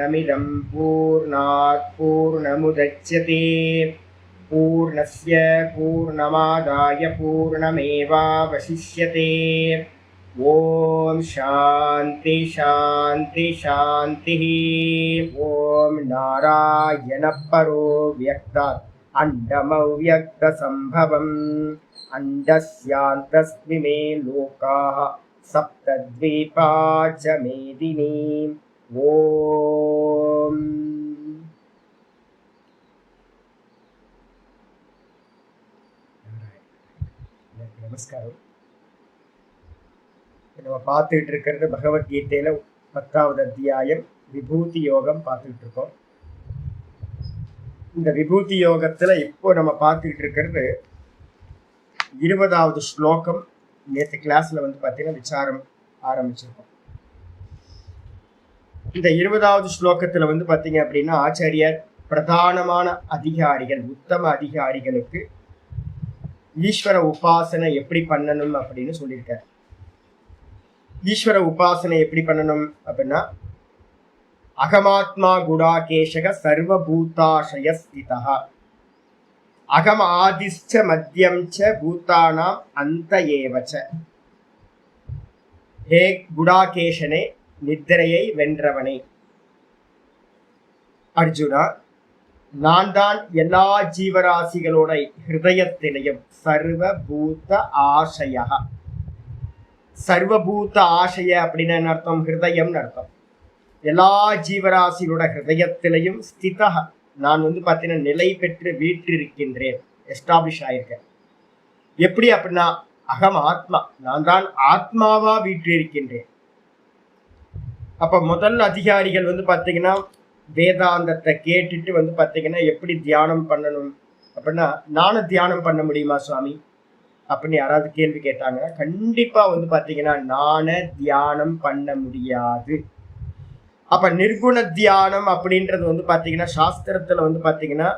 पूर्णमिदं पूर्णात् पूर्णमुदच्यते पूर्णस्य पूर्णमादाय पूर्णमेवावशिष्यते। ओम शांति शांति शांति। ओम नारायण परो व्यक्तात् अंडमव्यक्त संभवम् अंडस्यान्तस्मिमे लोकाः सप्तद्वीपा च मेदिनी। ओम நமஸ்காரம். நம்ம பார்த்துட்டு இருக்கிறது பகவத்கீதையில 10வது அத்தியாயம் விபூதி யோகம் பார்த்துட்டு இருக்கோம். இந்த விபூதி யோகத்துல இப்போ நம்ம பார்த்துட்டு இருக்கிறது 20வது ஸ்லோகம். நேற்று கிளாஸ்ல பார்த்தீங்கன்னா விசாரம் ஆரம்பிச்சிருக்கோம். இந்த 20வது ஸ்லோகத்துல பார்த்தீங்க அப்படின்னா ஆச்சாரியார் பிரதானமான அதிகாரிகள், உத்தம அதிகாரிகளுக்கு ஈஸ்வர உபாசனை எப்படி பண்ணணும் அப்படின்னு சொல்லியிருக்காரு. ஈஸ்வர உபாசனை எப்படி பண்ணணும் அப்படின்னா, அகமாத்மா குடாகேஷக சர்வபூதாசய ஸ்திதா அகம் ஆதிஷ்ச மத்தியம் ச பூதானாம் அந்த ஏவச்ச. ஹே குடாகேஷனே, நித்திரையை வென்றவனே அர்ஜுனா, நான் தான் எல்லா ஜீவராசிகளோட ஹிருதயத்திலையும் சர்வபூத ஆசய. சர்வபூத ஆசய அப்படின்னு என்ன அர்த்தம்? ஹிருதயம்னு அர்த்தம். எல்லா ஜீவராசிகளோட ஹிருதயத்திலையும் ஸ்திதா, நான் பார்த்தீங்கன்னா நிலை பெற்று வீற்றிருக்கின்றேன், எஸ்டாப்ளிஷ் ஆயிருக்கேன். எப்படி அப்படின்னா, அகம் ஆத்மா, நான் தான் ஆத்மாவா வீற்றிருக்கின்றேன். அப்ப முதல் அதிகாரிகள் பார்த்தீங்கன்னா வேதாந்தத்தை கேட்டுட்டு பார்த்தீங்கன்னா எப்படி தியானம் பண்ணணும் அப்படின்னா, நானும் தியானம் பண்ண முடியுமா சுவாமி அப்படின்னு யாராவது கேள்வி கேட்டாங்கன்னா, கண்டிப்பா பார்த்தீங்கன்னா நான தியானம் பண்ண முடியாது. அப்ப நிர்குண தியானம் அப்படின்றது பார்த்தீங்கன்னா சாஸ்திரத்துல பார்த்தீங்கன்னா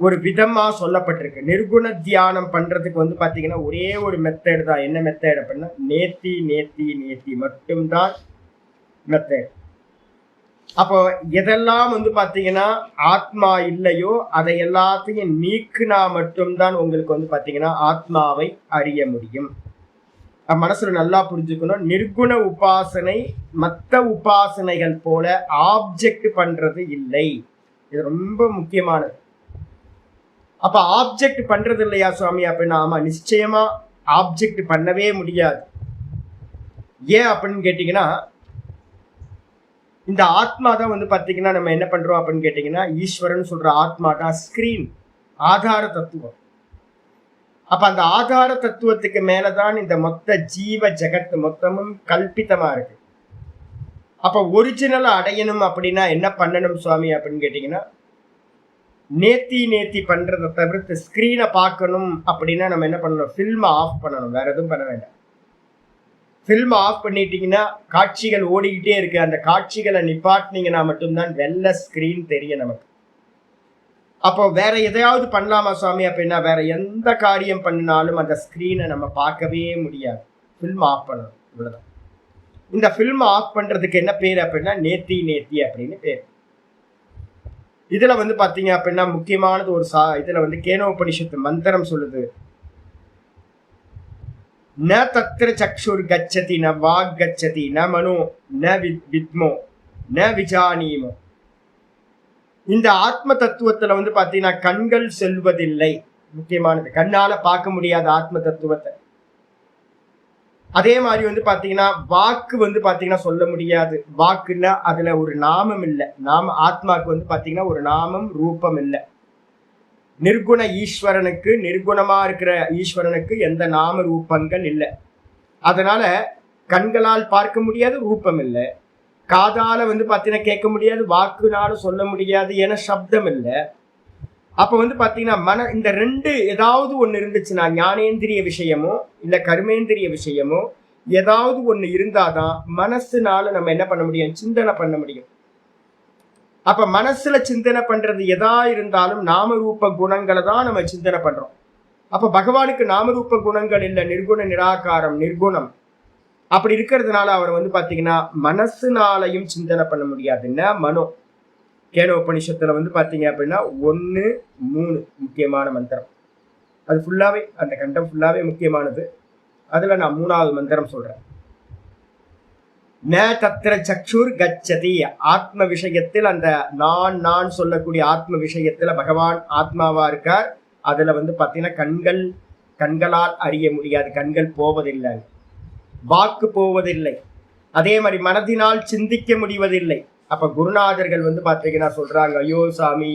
ஒரு விதமா சொல்லப்பட்டிருக்கு. நிர்குண தியானம் பண்றதுக்கு பார்த்தீங்கன்னா ஒரே ஒரு மெத்தட் தான். என்ன மெத்தட் அப்படின்னா, நேத்தி நேத்தி நேத்தி மட்டும்தான் மெத்தட். அப்போ எதெல்லாம் பார்த்தீங்கன்னா ஆத்மா இல்லையோ அதை எல்லாத்தையும் நீக்குனா மட்டும்தான் உங்களுக்கு பார்த்தீங்கன்னா ஆத்மாவை அறிய முடியும். மனசுல நல்லா புரிஞ்சுக்கணும். நிர்குண உபாசனை மற்ற உபாசனைகள் போல ஆப்ஜெக்ட் பண்றது இல்லை. இது ரொம்ப முக்கியமானது. அப்ப ஆப்ஜெக்ட் பண்றது இல்லையா சுவாமி அப்படின்னா, ஆமா, நிச்சயமா ஆப்ஜெக்ட் பண்ணவே முடியாது. ஏன் அப்படின்னு கேட்டீங்கன்னா, இந்த ஆத்மா தான் பார்த்தீங்கன்னா நம்ம என்ன பண்றோம் அப்படின்னு கேட்டீங்கன்னா, ஈஸ்வரன் சொல்ற ஆத்மா தான் ஸ்கிரீன், ஆதார தத்துவம். அப்ப அந்த ஆதார தத்துவத்துக்கு மேலதான் இந்த மொத்த ஜீவ ஜெகத் மொத்தமும் கல்பித்தமா இருக்கு. அப்ப ஒரிஜினலை அடையணும் அப்படின்னா என்ன பண்ணணும் சுவாமி அப்படின்னு கேட்டீங்கன்னா, நேத்தி நேத்தி பண்றதை தவிர்த்து ஸ்கிரீனை பார்க்கணும் அப்படின்னா நம்ம என்ன பண்ணணும்? ஃபில்மை ஆஃப் பண்ணணும், வேற எதுவும் பண்ண வேண்டாம். ஃபில்ம் ஆஃப் பண்ணிட்டீங்கன்னா காட்சிகள் ஓடிக்கிட்டே இருக்கு. அந்த காட்சிகளை நிப்பாட்டினீங்கன்னா மட்டும்தான் வெள்ளை ஸ்கிரீன் தெரியும் நமக்கு. அப்போ வேற எதையாவது பண்ணலாமா சுவாமி அப்படின்னா, வேற எந்த காரியம் பண்ணினாலும் அந்த ஸ்கிரீனை நம்ம பார்க்கவே முடியாது. ஃபில்ம் ஆஃப் பண்ணணும், இவ்வளவுதான். இந்த ஃபில்ம் ஆஃப் பண்றதுக்கு என்ன பேர் அப்படின்னா, நேத்தி நேத்தி அப்படின்னு பேர். இதுல பாத்தீங்க அப்படின்னா முக்கியமானது ஒரு இதுல கேனோபனிஷத்து மந்திரம் சொல்லுது, ந தத்ர சக்ஷுர் கச்சதி ந வாக் கச்சதி ந மனோ ந வித்மோ ந விஜானீமோ. இந்த ஆத்ம தத்துவத்துல பாத்தீங்கன்னா கண்கள் செல்வதில்லை. முக்கியமானது, கண்ணால பார்க்க முடியாத ஆத்ம தத்துவத்தை. அதே மாதிரி பாத்தீங்கன்னா வாக்கு பாத்தீங்கன்னா சொல்ல முடியாது. வாக்குன்னா அதுல ஒரு நாமம் இல்லை. ஆத்மாக்கு பாத்தீங்கன்னா ஒரு நாமம் ரூபம் இல்லை. நிர்குண ஈஸ்வரனுக்கு, நிர்குணமா இருக்கிற ஈஸ்வரனுக்கு எந்த நாம ரூபங்கள் இல்லை. அதனால கண்களால் பார்க்க முடியாது, ரூபம் இல்லை. காதால பாத்தீங்கன்னா கேட்க முடியாது, வாக்குனால சொல்ல முடியாது, ஏன்னா சப்தம் இல்லை. அப்ப பாத்தீங்கன்னா இந்த ரெண்டு ஏதாவது ஒண்ணு இருந்துச்சுன்னா, ஞானேந்திரிய விஷயமோ இல்ல கர்மேந்திரிய விஷயமோ ஏதாவது ஒண்ணு இருந்தாதான் மனசுனால நம்ம என்ன பண்ண முடியும்? சிந்தனை பண்ண முடியும். அப்ப மனசுல சிந்தனை பண்றது எதா இருந்தாலும் நாமரூப குணங்களை தான் நம்ம சிந்தனை பண்றோம். அப்ப பகவானுக்கு நாமரூப குணங்கள் இல்லை, நிர்குண நிராகாரம், நிர்குணம். அப்படி இருக்கிறதுனால அவர் வந்து பாத்தீங்கன்னா மனசுனாலையும் சிந்தனை பண்ண முடியாதுன்னா மனோ கேனோபனிஷத்துல வந்து பாத்தீங்க அப்படின்னா 1-3 முக்கியமான மந்திரம். அது ஃபுல்லாவே அந்த கண்டம் ஃபுல்லாவே முக்கியமானது. அதுல நான் 3வது மந்திரம் சொல்றேன். ந தத்திர சக்ஷுர் கச்சதி. ஆத்ம விஷயத்தில் அந்த நான் சொல்லக்கூடிய ஆத்ம விஷயத்துல பகவான் ஆத்மாவா இருக்கார். அதுல வந்து பாத்தீங்கன்னா கண்களால் அறிய முடியாது, கண்கள் போவதில்லை, வாக்கு போவதில்லை, அதே மாதிரி மனதினால் சிந்திக்க முடிவதில்லை. அப்ப குருநாதர்கள் வந்து பாத்தீங்கன்னா சொல்றாங்க, ஐயோ சாமி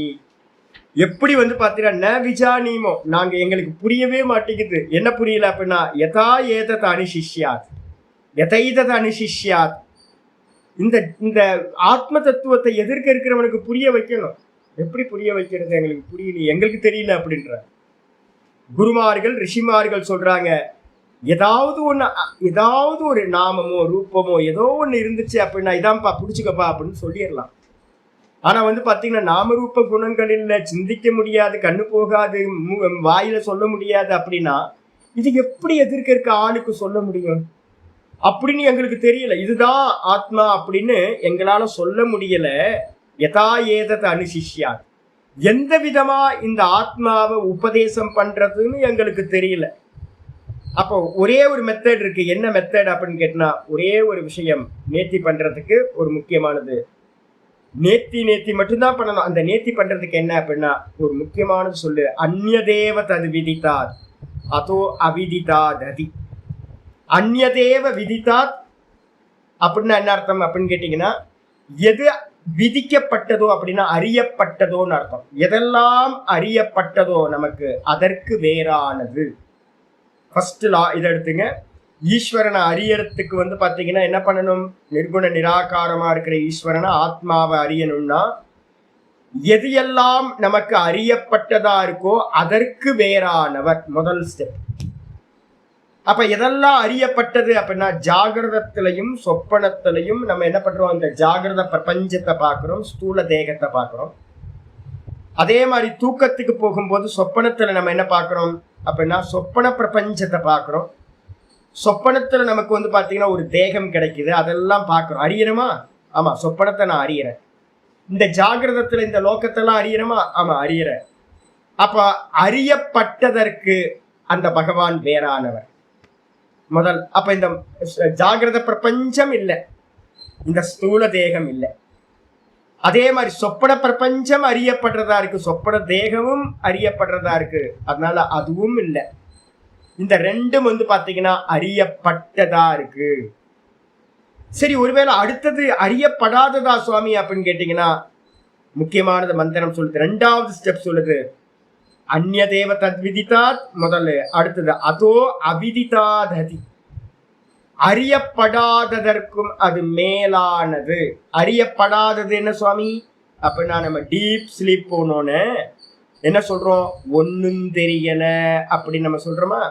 எப்படி வந்து பாத்தீங்கன்னா ந விஜானீமோ, நாங்க எங்களுக்கு புரியவே மாட்டேங்குது. என்ன புரியல அப்படின்னா யதா ஏதத் அனுசிஷ்யாத் யதைதத் அனுசிஷ்யாத். இந்த ஆத்ம தத்துவத்தை எதிர்க்க இருக்கிறவனுக்கு புரிய வைக்கணும். எப்படி புரிய வைக்கிறது, எங்களுக்கு புரியல, எங்களுக்கு தெரியல அப்படின்ற. குருமார்கள் ரிஷிமார்கள் சொல்றாங்க, ஏதாவது ஒரு நாமமோ ரூபமோ ஏதோ ஒண்ணு இருந்துச்சு அப்படின்னா இதான்ப்பா புடிச்சுக்கப்பா அப்படின்னு சொல்லிடலாம். ஆனா வந்து பாத்தீங்கன்னா நாமரூப குணங்கள் இல்ல, சிந்திக்க முடியாது, கண்ணு போகாது, வாயில சொல்ல முடியாது அப்படின்னா இது எப்படி எதிர்க்க இருக்க ஆளுக்கு சொல்ல முடியும் அப்படின்னு எங்களுக்கு தெரியல. இதுதான் ஆத்மா அப்படின்னு எங்களால சொல்ல முடியல. யதா ஏதத் அனுசிஷ்யா, எந்த விதமா இந்த ஆத்மாவை உபதேசம் பண்றதுன்னு எங்களுக்கு தெரியல. அப்போ ஒரே ஒரு மெத்தட் இருக்கு. என்ன மெத்தட் அப்படின்னு கேட்டா, ஒரே ஒரு விஷயம் நேர்த்தி பண்றதுக்கு ஒரு முக்கியமானது. நேர்த்தி மட்டும்தான் பண்ணணும். அந்த நேர்த்தி பண்றதுக்கு என்ன அப்படின்னா ஒரு முக்கியமானது சொல்லு, அந்நியதேவ தது விதித்தாத் அதோ அவிதிதாத் அதி. அந்நியதேவ விதித்தாத் அப்படின்னா என்ன அர்த்தம் அப்படின்னு கேட்டீங்கன்னா, எது விதிக்கப்பட்டதோ அப்படின்னா அறியப்பட்டதோன்னு அர்த்தம். எதெல்லாம் அறியப்பட்டதோ நமக்கு அதற்கு வேறானது. ஃபர்ஸ்ட் லா இதை எடுத்துங்க. ஈஸ்வரனை அறியறதுக்கு வந்து பாத்தீங்கன்னா என்ன பண்ணணும், நிர்குண நிராகாரமா இருக்கிற ஈஸ்வரனை ஆத்மாவை அறியணும்னா எது எல்லாம் நமக்கு அறியப்பட்டதா இருக்கோ அதற்கு வேறானவர், முதல் ஸ்டெப். அப்ப எதெல்லாம் அறியப்பட்டது அப்படின்னா ஜாகிரதத்திலையும் சொப்பனத்திலையும் நம்ம என்ன பண்றோம், இந்த ஜாகிரத பிரபஞ்சத்தை பார்க்கிறோம், ஸ்தூல தேகத்தை பார்க்கிறோம். அதே மாதிரி தூக்கத்துக்கு போகும்போது சொப்பனத்துல நம்ம என்ன பார்க்கிறோம் அப்படின்னா சொப்பன பிரபஞ்சத்தை பார்க்கிறோம். சொப்பனத்துல நமக்கு வந்து பாத்தீங்கன்னா ஒரு தேகம் கிடைக்குது, அதெல்லாம் பார்க்கிறோம். அறியணுமா? ஆமா, சொப்பனத்தை நான் அறியறேன். இந்த ஜாகிரதத்துல இந்த லோகத்தெல்லாம் அறியணுமா? ஆமா, அறியறேன். அப்ப அறியப்பட்டதற்கு அந்த பகவான் வேறானவர் முதல். அப்ப இந்த ஜாகிரத பிரபஞ்சம் இல்லை, இந்த ஸ்தூல தேகம் இல்லை. அதே மாதிரி சொப்பன பிரபஞ்சம் அறியப்படுறதா இருக்கு, சொப்பன தேகமும் அறியப்படுறதா இருக்கு, அதனால அதுவும் இல்லை. இந்த ரெண்டும் வந்து பாத்தீங்கன்னா அறியப்பட்டதா இருக்கு. சரி, ஒருவேளை அடுத்தது அறியப்படாததா சுவாமி அப்படின்னு கேட்டீங்கன்னா முக்கியமானது மந்திரம் சொல்லுது. 2வது ஸ்டெப் சொல்லுது, அந்நியதேவ தத்விதிதாத் முதல்ல, அடுத்தது அதோ அவிதிதாததி. அறியப்படாததற்கும் அது மேலானது. அறியப்படாதது என்ன சுவாமி அப்படின்னா நம்ம டீப் ஸ்லீப் போனோன்னு என்ன சொல்றோம், ஒன்னும் தெரியல அப்படின்னு நம்ம சொல்றோமா?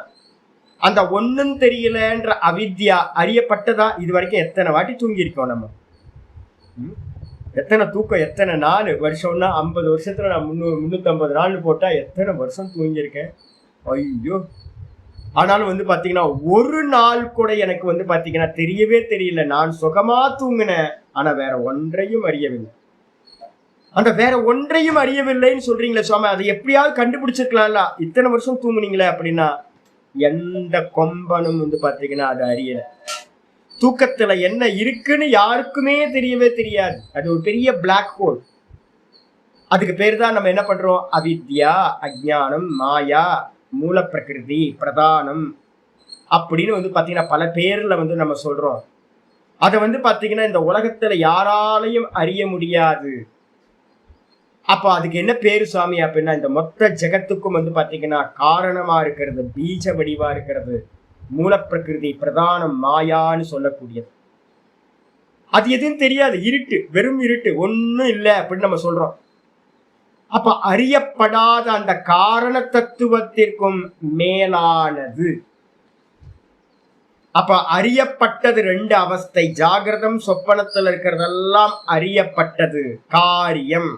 அந்த ஒன்னும் தெரியலன்ற அவித்யா அறியப்பட்டதா? இது வரைக்கும் எத்தனை வாட்டி தூங்கி இருக்கோம் நம்ம? எத்தனை தூக்கம், எத்தனை நாள், வருஷம்னா 50 வருஷத்துல நான் 350 நாள்னு போட்டா எத்தனை வருஷம் தூங்கியிருக்கேன், ஐயோ. ஆனாலும் வந்து பாத்தீங்கன்னா ஒரு நாள் கூட எனக்கு வந்து பாத்தீங்கன்னா தெரியவே தெரியல. நான் சுகமா தூங்கினேன், ஆனா வேற ஒன்றையும் அறியவில்லை. அந்த வேற ஒன்றையும் அறியவில்லைன்னு சொல்றீங்களே சுவாமி, அதை எப்படியாவது கண்டுபிடிச்சிருக்கலாம்ல, இத்தனை வருஷம் தூங்குனீங்களே அப்படின்னா எந்த கொம்பனும் வந்து பாத்தீங்கன்னா அது அறியல. தூக்கத்துல என்ன இருக்குன்னு யாருக்குமே தெரியவே தெரியாது. அது ஒரு பெரிய பிளாக் ஹோல். அதுக்கு பேர் தான் நம்ம என்ன பண்றோம், அவித்யா, அஜ்ஞானம், மாயா, மூல பிரகிருதி, பிரதானம் அப்படின்னு வந்து பாத்தீங்கன்னா பல பேர்ல வந்து நம்ம சொல்றோம். அதை வந்து பாத்தீங்கன்னா இந்த உலகத்துல யாராலையும் அறிய முடியாது. அப்ப அதுக்கு என்ன பேரு சுவாமி அப்படின்னா இந்த மொத்த ஜெகத்துக்கும் வந்து பாத்தீங்கன்னா காரணமா இருக்கிறது, பீஜ வடிவா இருக்கிறது, மூல பிரகிருதி, பிரதானம், மாயான்னு சொல்லக்கூடியது. அது எதுவும் தெரியாது, இருட்டு, வெறும் இருட்டு, ஒன்னும் இல்லை அப்படின்னு நம்ம சொல்றோம். அப்ப அறியப்படாத அந்த காரண தத்துவத்திற்கும் மேலானது. அப்ப அறியப்பட்டது 2 அவஸ்தை. ஜாகிரதம் சொப்பனத்துல இருக்கிறதெல்லாம் அறியப்பட்டது, காரியம்.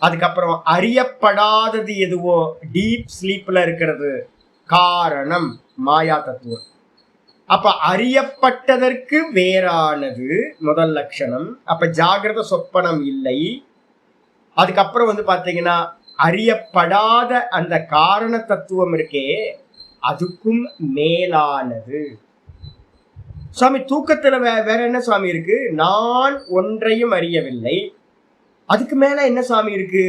அதுக்கப்புறம் அறியப்படாதது எதுவோ டீப் ஸ்லீப்ல இருக்கிறது, காரணம், மாயா தத்துவம். அப்ப அறியப்பட்டதற்கு வேறானது முதல் லட்சணம். அப்ப ஜாகிரத சொப்பனம் இல்லை. அதுக்கப்புறம் பாத்தீங்கன்னா அறியப்படாத அந்த காரண தத்துவம் இருக்கே, அதுக்கும் மேலானது. சுவாமி தூக்கத்துல வேற என்ன சுவாமி இருக்கு? நான் ஒன்றையும் அறியவில்லை, அதுக்கு மேல என்ன சுவாமி இருக்கு?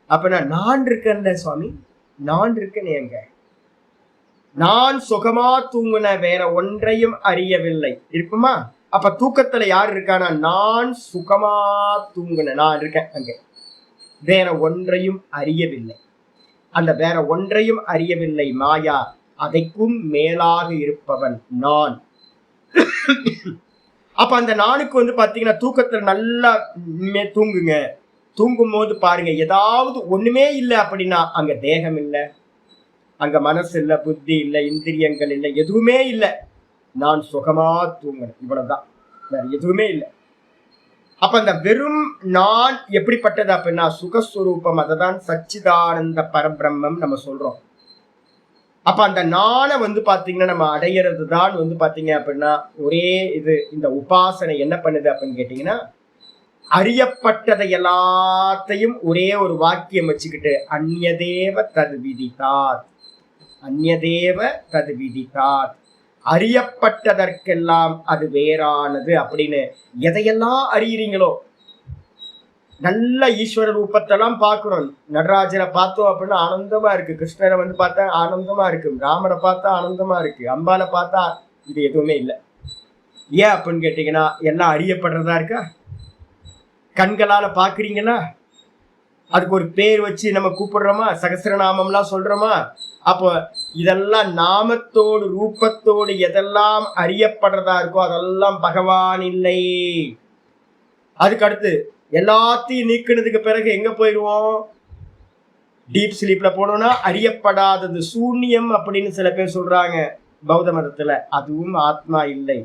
அப்ப நான் இருக்கேன்ல சுவாமி, நான் இருக்கேன். எங்க நான் சுகமா தூங்குன, வேற ஒன்றையும் அறியவில்லை இருக்குமா? அப்ப தூக்கத்துல யார் இருக்கானா? நான் சுகமா தூங்குன, நான் இருக்கேன் அங்க, வேற ஒன்றையும் அறியவில்லை. அந்த வேற ஒன்றையும் அறியவில்லை மாயா, அதைக்கும் மேலாக இருப்பவன் நான். அப்ப அந்த நானுக்கு பாத்தீங்கன்னா தூக்கத்துல நல்லா தூங்குங்க. தூங்கும் போது பாருங்க, ஏதாவது ஒண்ணுமே இல்லை அப்படின்னா அங்க தேகம் இல்லை, அங்க மனசு இல்லை, புத்தி இல்லை, இந்திரியங்கள் இல்லை, எதுவுமே இல்லை. நான் சுகமா தூங்குறேன், இவ்வளவுதான், வேற எதுவுமே இல்லை. அப்ப அந்த வெறும் நான் எப்படிப்பட்டது அப்படின்னா சுகஸ்வரூபம். அததான் சச்சிதானந்த பரபிரம்மம் நம்ம சொல்றோம். அப்ப அந்த நானை பாத்தீங்கன்னா நம்ம அடையிறது தான் பாத்தீங்க அப்படின்னா ஒரே இது. இந்த உபாசனை என்ன பண்ணுது அப்படின்னு கேட்டீங்கன்னா, அறியப்பட்டதை எல்லாத்தையும் ஒரே ஒரு வாக்கியம் வச்சுக்கிட்டு அந்நியதேவ தது விதித்தாத், அந்நியதேவ தது விதித்தாத், அறியப்பட்டதற்கெல்லாம் அது வேறானது அப்படின்னு எதையெல்லாம் அறியறீங்களோ. நல்ல ஈஸ்வர ரூபத்தெல்லாம் பார்க்கிறோம். நடராஜரை பார்த்தோம் அப்படின்னா ஆனந்தமா இருக்கு, கிருஷ்ணரை பார்த்தா ஆனந்தமா இருக்கு, ராமரை பார்த்தா ஆனந்தமா இருக்கு, அம்பாலை பார்த்தா இது எதுவுமே இல்லை. ஏன் அப்படின்னு கேட்டீங்கன்னா எல்லாம் அறியப்படுறதா இருக்கா? கண்களால பாக்குறீங்களா? அதுக்கு ஒரு பேர் வச்சு நம்ம கூப்பிடுறோமா? சகசிரநாமம்லாம் சொல்றோமா? அப்போ இதெல்லாம் நாமத்தோடு ரூபத்தோடு எதெல்லாம் அறியப்படுறதா இருக்கோ அதெல்லாம் பகவான் இல்லை. அதுக்கு அடுத்து எல்லாத்தையும் நீக்கினதுக்கு பிறகு எங்க போயிடுவோம்? டீப் ஸ்லீப்ல போனோம்னா அறியப்படாதது சூன்யம் அப்படின்னு சில பேர் சொல்றாங்க பௌத்த மதத்துல. அதுவும் ஆத்மா இல்லை.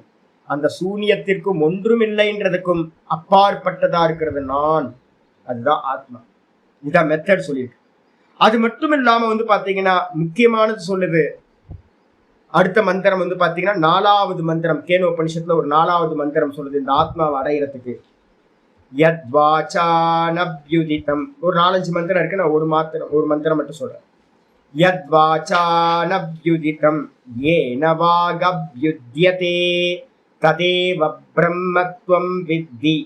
அந்த சூன்யத்திற்கும் ஒன்றும் இல்லைன்றதுக்கும் அப்பாற்பட்டதா இருக்கிறது நான், அதுதான் ஆத்மா. இதான் மெத்தட் சொல்லியிருக்கு. அது மட்டும் இல்லாம பாத்தீங்கன்னா முக்கியமானது சொல்லுது அடுத்த மந்திரம். பாத்தீங்கன்னா 4வது மந்திரம், கேனோபனிஷத்துல ஒரு 4வது மந்திரம் சொல்லுது இந்த ஆத்மாவை அடையிறதுக்கு. யத்வாசானப்யுதிதம், ஒரு 4-5 மந்திரம் இருக்கு, நான் ஒரு மந்திரம் மட்டும் சொல்றேன். யத்வாசானப்யுதிதம் ஏன வாகப்யுத்யதே ததேவ பிரம்மத்வம் வித்தி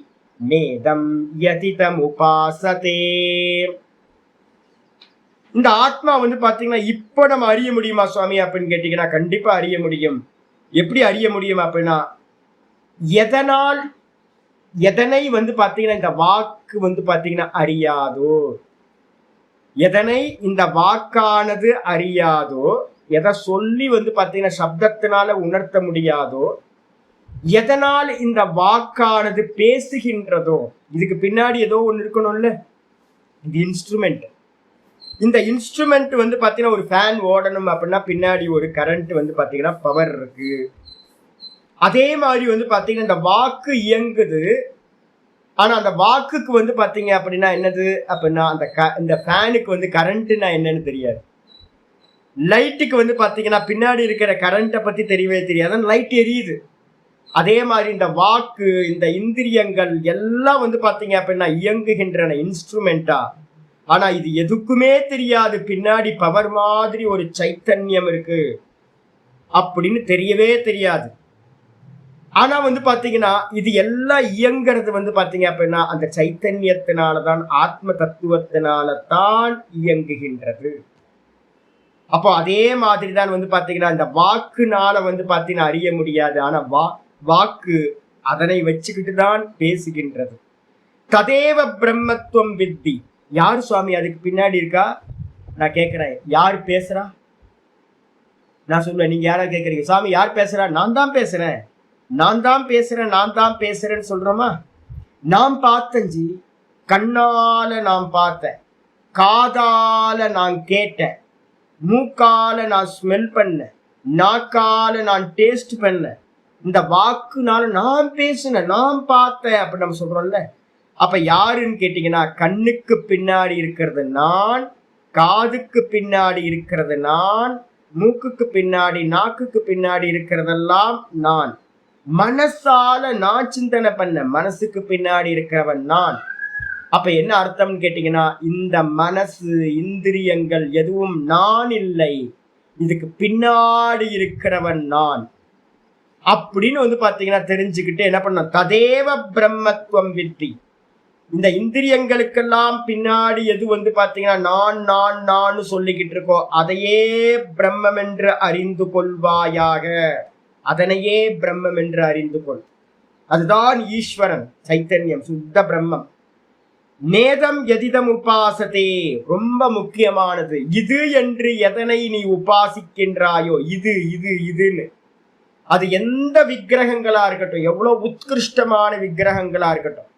நேதம் யதிதம் உபாசதே. இந்த ஆத்மா பாத்தீங்கன்னா இப்ப நம்ம அறிய முடியுமா சுவாமி அப்படின்னு கேட்டீங்கன்னா கண்டிப்பா அறிய முடியும். எப்படி அறிய முடியும் அப்படின்னா, எதனால் எதனை பாத்தீங்கன்னா இந்த வாக்கு பாத்தீங்கன்னா அறியாதோ, எதனை இந்த வாக்கானது அறியாதோ, எதை சொல்லி பாத்தீங்கன்னா சப்தத்தினால உணர்த்த முடியாதோ, எதனால் இந்த வாக்கானது பேசுகின்றதோ, இதுக்கு பின்னாடி ஏதோ ஒண்ணு இருக்கணும்ல. இது இன்ஸ்ட்ருமெண்ட். இந்த இன்ஸ்ட்ருமெண்ட் பாத்தீங்கன்னா ஒரு ஃபேன் ஓடணும் அப்படின்னா பின்னாடி ஒரு கரண்ட் பாத்தீங்கன்னா பவர் இருக்கு. அதே மாதிரி பாத்தீங்கன்னா இந்த வாக்கு இயங்குது. ஆனா அந்த வாக்குக்கு பாத்தீங்க அப்படின்னா என்னது அப்படின்னா இந்த ஃபேனுக்கு கரண்ட்னா என்னன்னு தெரியாது. லைட்டுக்கு பாத்தீங்கன்னா பின்னாடி இருக்கிற கரண்ட்டை பத்தி தெரியவே தெரியாது, லைட் எரியுது. அதே மாதிரி இந்த வாக்கு, இந்த இந்திரியங்கள் எல்லாம் பாத்தீங்க அப்படின்னா இயங்குகின்றன இன்ஸ்ட்ருமெண்டா. ஆனா இது எதுக்குமே தெரியாது பின்னாடி பவர் மாதிரி ஒரு சைத்தன்யம் இருக்கு அப்படின்னு தெரியவே தெரியாது. ஆனா பாத்தீங்கன்னா இது எல்லாம் இயங்குறது பாத்தீங்க அப்படின்னா அந்த சைத்தன்யத்தினாலதான், ஆத்ம தத்துவத்தினால்தான் இயங்குகின்றது. அப்போ அதே மாதிரிதான் பாத்தீங்கன்னா இந்த வாக்குனால பாத்தீங்கன்னா அறிய முடியாது. ஆனா வாக்கு அதனை வச்சுக்கிட்டு தான் பேசுகின்றது. ததேவ பிரம்மத்துவம் வித்தி. யார் சுவாமி அதுக்கு பின்னாடி இருக்கா? நான் கேட்கிறேன், யார் பேசுறா? நான் சொல்லுவேன், நீங்க யாரா கேட்கறீங்க? சுவாமி யார் பேசுறா? நான் தான் பேசுறேன், நான் தான் பேசுறேன், நான் தான் பேசுறேன்னு சொல்றோமா? நான் பார்த்தேன் ஜி, கண்ணால நான் பார்த்தேன், காதால நான் கேட்டேன், மூக்கால நான் ஸ்மெல் பண்ணேன், நாக்கால நான் டேஸ்ட் பண்ணேன், இந்த வாக்குனால நான் பேசினேன், நான் பார்த்தேன் அப்படி நம்ம சொல்றோம்ல. அப்ப யாருன்னு கேட்டீங்கன்னா கண்ணுக்கு பின்னாடி இருக்கிறது நான், காதுக்கு பின்னாடி இருக்கிறது நான், மூக்குக்கு பின்னாடி நாக்குக்கு பின்னாடி இருக்கிறதெல்லாம் நான். மனசால நான் சிந்தனை பண்ண, மனசுக்கு பின்னாடி இருக்கிறவன் நான். அப்ப என்ன அர்த்தம்னு கேட்டீங்கன்னா, இந்த மனசு இந்திரியங்கள் எதுவும் நான் இல்லை, இதுக்கு பின்னாடி இருக்கிறவன் நான் அப்படின்னு பாத்தீங்கன்னா தெரிஞ்சுக்கிட்டு என்ன பண்ண, ததேவ பிரம்மத்துவம் வித்தி. இந்த இந்திரியங்களுக்கெல்லாம் பின்னாடி எது பாத்தீங்கன்னா நான் நான் நான் சொல்லிக்கிட்டு இருக்கோ அதையே பிரம்மம் என்று அறிந்து கொள்வாயாக. அதனையே பிரம்மம் என்று அறிந்து கொள். அதுதான் ஈஸ்வரன், சைத்தன்யம், சுத்த பிரம்மம். நேதம் எதிதம் உபாசதே, ரொம்ப முக்கியமானது. இது என்று எதனை நீ உபாசிக்கின்றாயோ, இது இது இதுன்னு, அது எந்த விக்கிரகங்களா இருக்கட்டும், எவ்வளவு உத்கிருஷ்டமான விக்கிரகங்களா இருக்கட்டும்,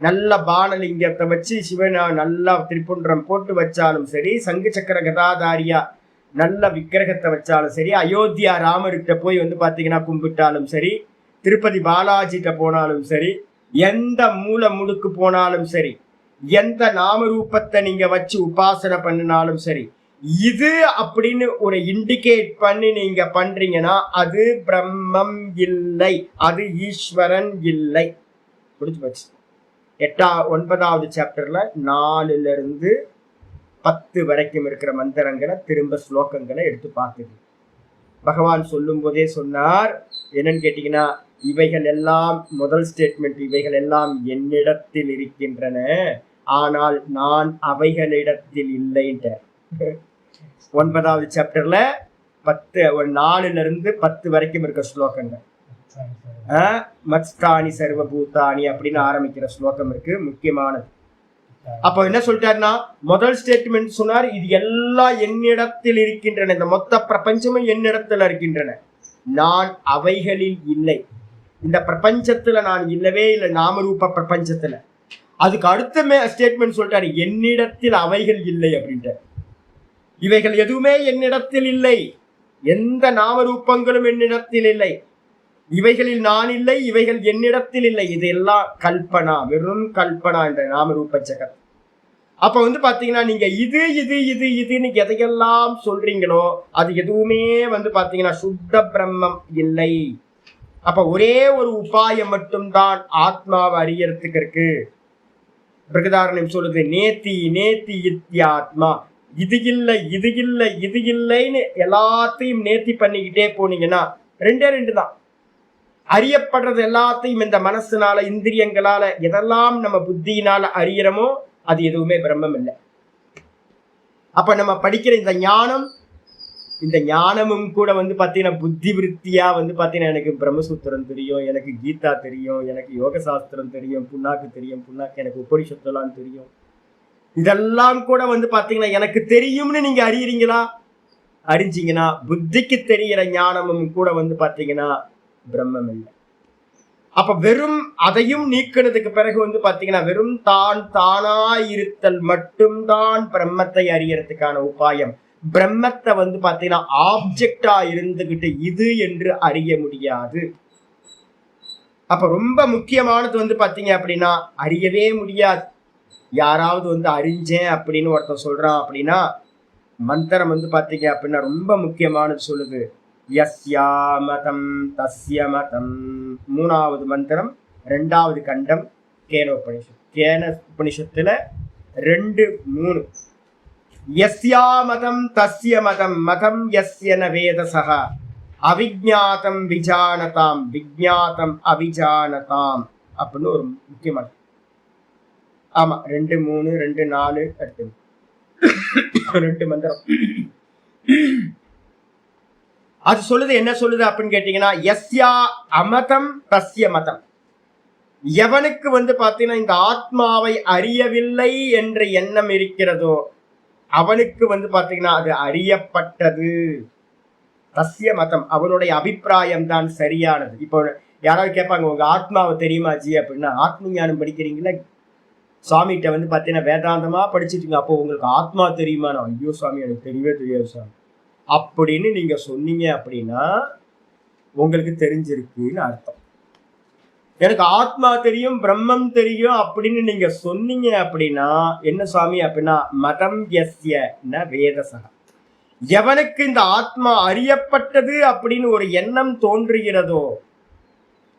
நல்ல பானலிங்கத்தை வச்சு சிவனா நல்லா திரிபுன்றம் போட்டு வச்சாலும் சரி, சங்கு சக்கர கதாதாரியா நல்ல விக்கிரகத்தை வச்சாலும் சரி, அயோத்தியா ராமர்கிட்ட போய் பாத்தீங்கன்னா கும்பிட்டாலும் சரி, திருப்பதி பாலாஜிட்ட போனாலும் சரி, எந்த மூல முடுக்கு போனாலும் சரி, எந்த நாமரூபத்தை நீங்க வச்சு உபாசனை பண்ணினாலும் சரி, இது அப்படின்னு ஒரு இண்டிகேட் பண்ணி நீங்க பண்றீங்கன்னா அது பிரம்மம் இல்லை, அது ஈஸ்வரன் இல்லை. புரிஞ்சு போச்சு. 9வது சாப்டர்ல 4ல இருந்து 10 வரைக்கும் இருக்கிற மந்திரங்களை திரும்ப ஸ்லோகங்களை எடுத்து பார்க்குது. பகவான் சொல்லும் போதே சொன்னார், என்னன்னு கேட்டீங்கன்னா, இவைகள் எல்லாம் முதல் ஸ்டேட்மெண்ட், இவைகள் எல்லாம் என்னிடத்தில் இருக்கின்றன, ஆனால் நான் அவைகளிடத்தில் இல்லைன்ற. 9வது சாப்டர்ல 4ல இருந்து 10 வரைக்கும் இருக்க ஸ்லோகங்கள், மத்ஸ்தானி சர்வபூதானி அப்படின்னு ஆரம்பிக்கிற ஸ்லோகம் இருக்கு, முக்கியமானது. அப்ப என்ன சொல்லிட்டாருன்னா, முதல் ஸ்டேட்மெண்ட் சொன்னார், இது எல்லாம் என்னிடத்தில் இருக்கின்றன, இந்த மொத்த பிரபஞ்சமும் என்னிடத்துல இருக்கின்றன, நான் அவைகளில் இல்லை. இந்த பிரபஞ்சத்துல நான் இல்லவே இல்லை, நாமரூப பிரபஞ்சத்துல. அதுக்கு அடுத்த ஸ்டேட்மெண்ட் சொல்லிட்டாரு, என்னிடத்தில் அவைகள் இல்லை அப்படின்ட்டு. இவைகள் எதுவுமே என்னிடத்தில் இல்லை, எந்த நாமரூபங்களும் என்னிடத்தில் இல்லை, இவைகளில் நான் இல்லை, இவைகள் என்னிடத்தில் இல்லை, இதெல்லாம் கல்பனா, வெறும் கல்பனா இந்த நாமரூப ஜெகத். அப்ப பாத்தீங்கன்னா நீங்க இது இது இது இதுன்னு எதையெல்லாம் சொல்றீங்களோ அது எதுவுமே பாத்தீங்கன்னா சுத்த பிரம்மம் இல்லை. அப்ப ஒரே ஒரு உபாயம் மட்டும்தான் ஆத்மாவை அறியறதுக்கு இருக்கு. பிரகதாரணம் சொல்லுது, நேத்தி நேத்தி இத்தியாத்மா, இது இல்லை இது இல்லை இது இல்லைன்னு எல்லாத்தையும் நேர்த்தி பண்ணிக்கிட்டே போனீங்கன்னா 2 தான். அறியப்படுறது எல்லாத்தையும் இந்த மனசுனால இந்திரியங்களால எதெல்லாம் நம்ம புத்தியினால அறியறோமோ அது எதுவுமே பிரம்மம் இல்லை. அப்ப நம்ம படிக்கிற இந்த ஞானம், இந்த ஞானமும் கூட பாத்தீங்கன்னா புத்தி விருத்தியா பாத்தீங்கன்னா எனக்கு பிரம்மசூத்திரம் தெரியும், எனக்கு கீதா தெரியும், எனக்கு யோக சாஸ்திரம் தெரியும், புண்ணாக்கு தெரியும், புண்ணாக்கு எனக்கு உபனிஷத்துலாம் தெரியும், இதெல்லாம் கூட பாத்தீங்கன்னா எனக்கு தெரியும்னு நீங்க அறியறீங்களா? அறிஞ்சீங்கன்னா புத்திக்கு தெரிகிற ஞானமும் கூட பாத்தீங்கன்னா பிரம்மம் இல்லை. அப்ப வெறும் அதையும் நீக்கினதுக்கு பிறகு பாத்தீங்கன்னா வெறும் தான் தானாயிருத்தல் மட்டும்தான் பிரம்மத்தை அறியறதுக்கான உபாயம். பிரம்மத்தை பாத்தீங்கன்னா ஆப்ஜெக்டா இருந்துகிட்டு இது என்று அறிய முடியாது. அப்ப ரொம்ப முக்கியமானது பாத்தீங்க அப்படின்னா அறியவே முடியாது. யாராவது அறிஞ்சேன் அப்படின்னு ஒருத்தன் சொல்றான் அப்படின்னா மந்திரம் பாத்தீங்க அப்படின்னா ரொம்ப முக்கியமானது சொல்லுது, யஸ்யா மதம் தஸ்ய மதம். 3வது மந்திரம் 2வது கண்டம் கேனோபனிஷத். கேன உபனிஷத்துல 2:3 யஸ்யா மதம் தஸ்ய மதம் மதம் யஸ்யன வேதசஹ அவிஜ்ஞாதம் விஜானதாம் விஜ்ஞாதம் அவிஜானதாம் அப்படின்னு ஒரு முக்கியமான. ஆமா, 2:3 2:4 அடுத்து 2 மந்திரம். அது சொல்லுது, என்ன சொல்லுது அப்படின்னு கேட்டீங்கன்னா, யஸ்யா அமதம் தஸ்ய மதம். எவனுக்கு பாத்தீங்கன்னா இந்த ஆத்மாவை அறியவில்லை என்ற எண்ணம் இருக்கிறதோ அவனுக்கு பாத்தீங்கன்னா அது அறியப்பட்டது. தஸ்ய மதம், அவனுடைய அபிப்பிராயம் தான் சரியானது. இப்போ யாராவது கேட்பாங்க, உங்க ஆத்மாவை தெரியுமா ஜி அப்படின்னா, ஆத்ம ஞானம் படிக்கிறீங்களா சுவாமிகிட்ட பாத்தீங்கன்னா வேதாந்தமா படிச்சுட்டுங்க, அப்போ உங்களுக்கு ஆத்மா தெரியுமா? நான் ஐயோ சுவாமி எனக்கு தெரியவே தெரியாது சுவாமி அப்படின்னு நீங்க சொன்னீங்க அப்படின்னா உங்களுக்கு தெரிஞ்சிருக்குன்னு அர்த்தம். எனக்கு ஆத்மா தெரியும் பிரம்மம் தெரியும் அப்படின்னு நீங்க சொன்னீங்க அப்படின்னா என்ன சுவாமி அப்படின்னா, மதம் யஸ்ய ந வேதசஹ, எவனுக்கு இந்த ஆத்மா அறியப்பட்டது அப்படின்னு ஒரு எண்ணம் தோன்றுகிறதோ,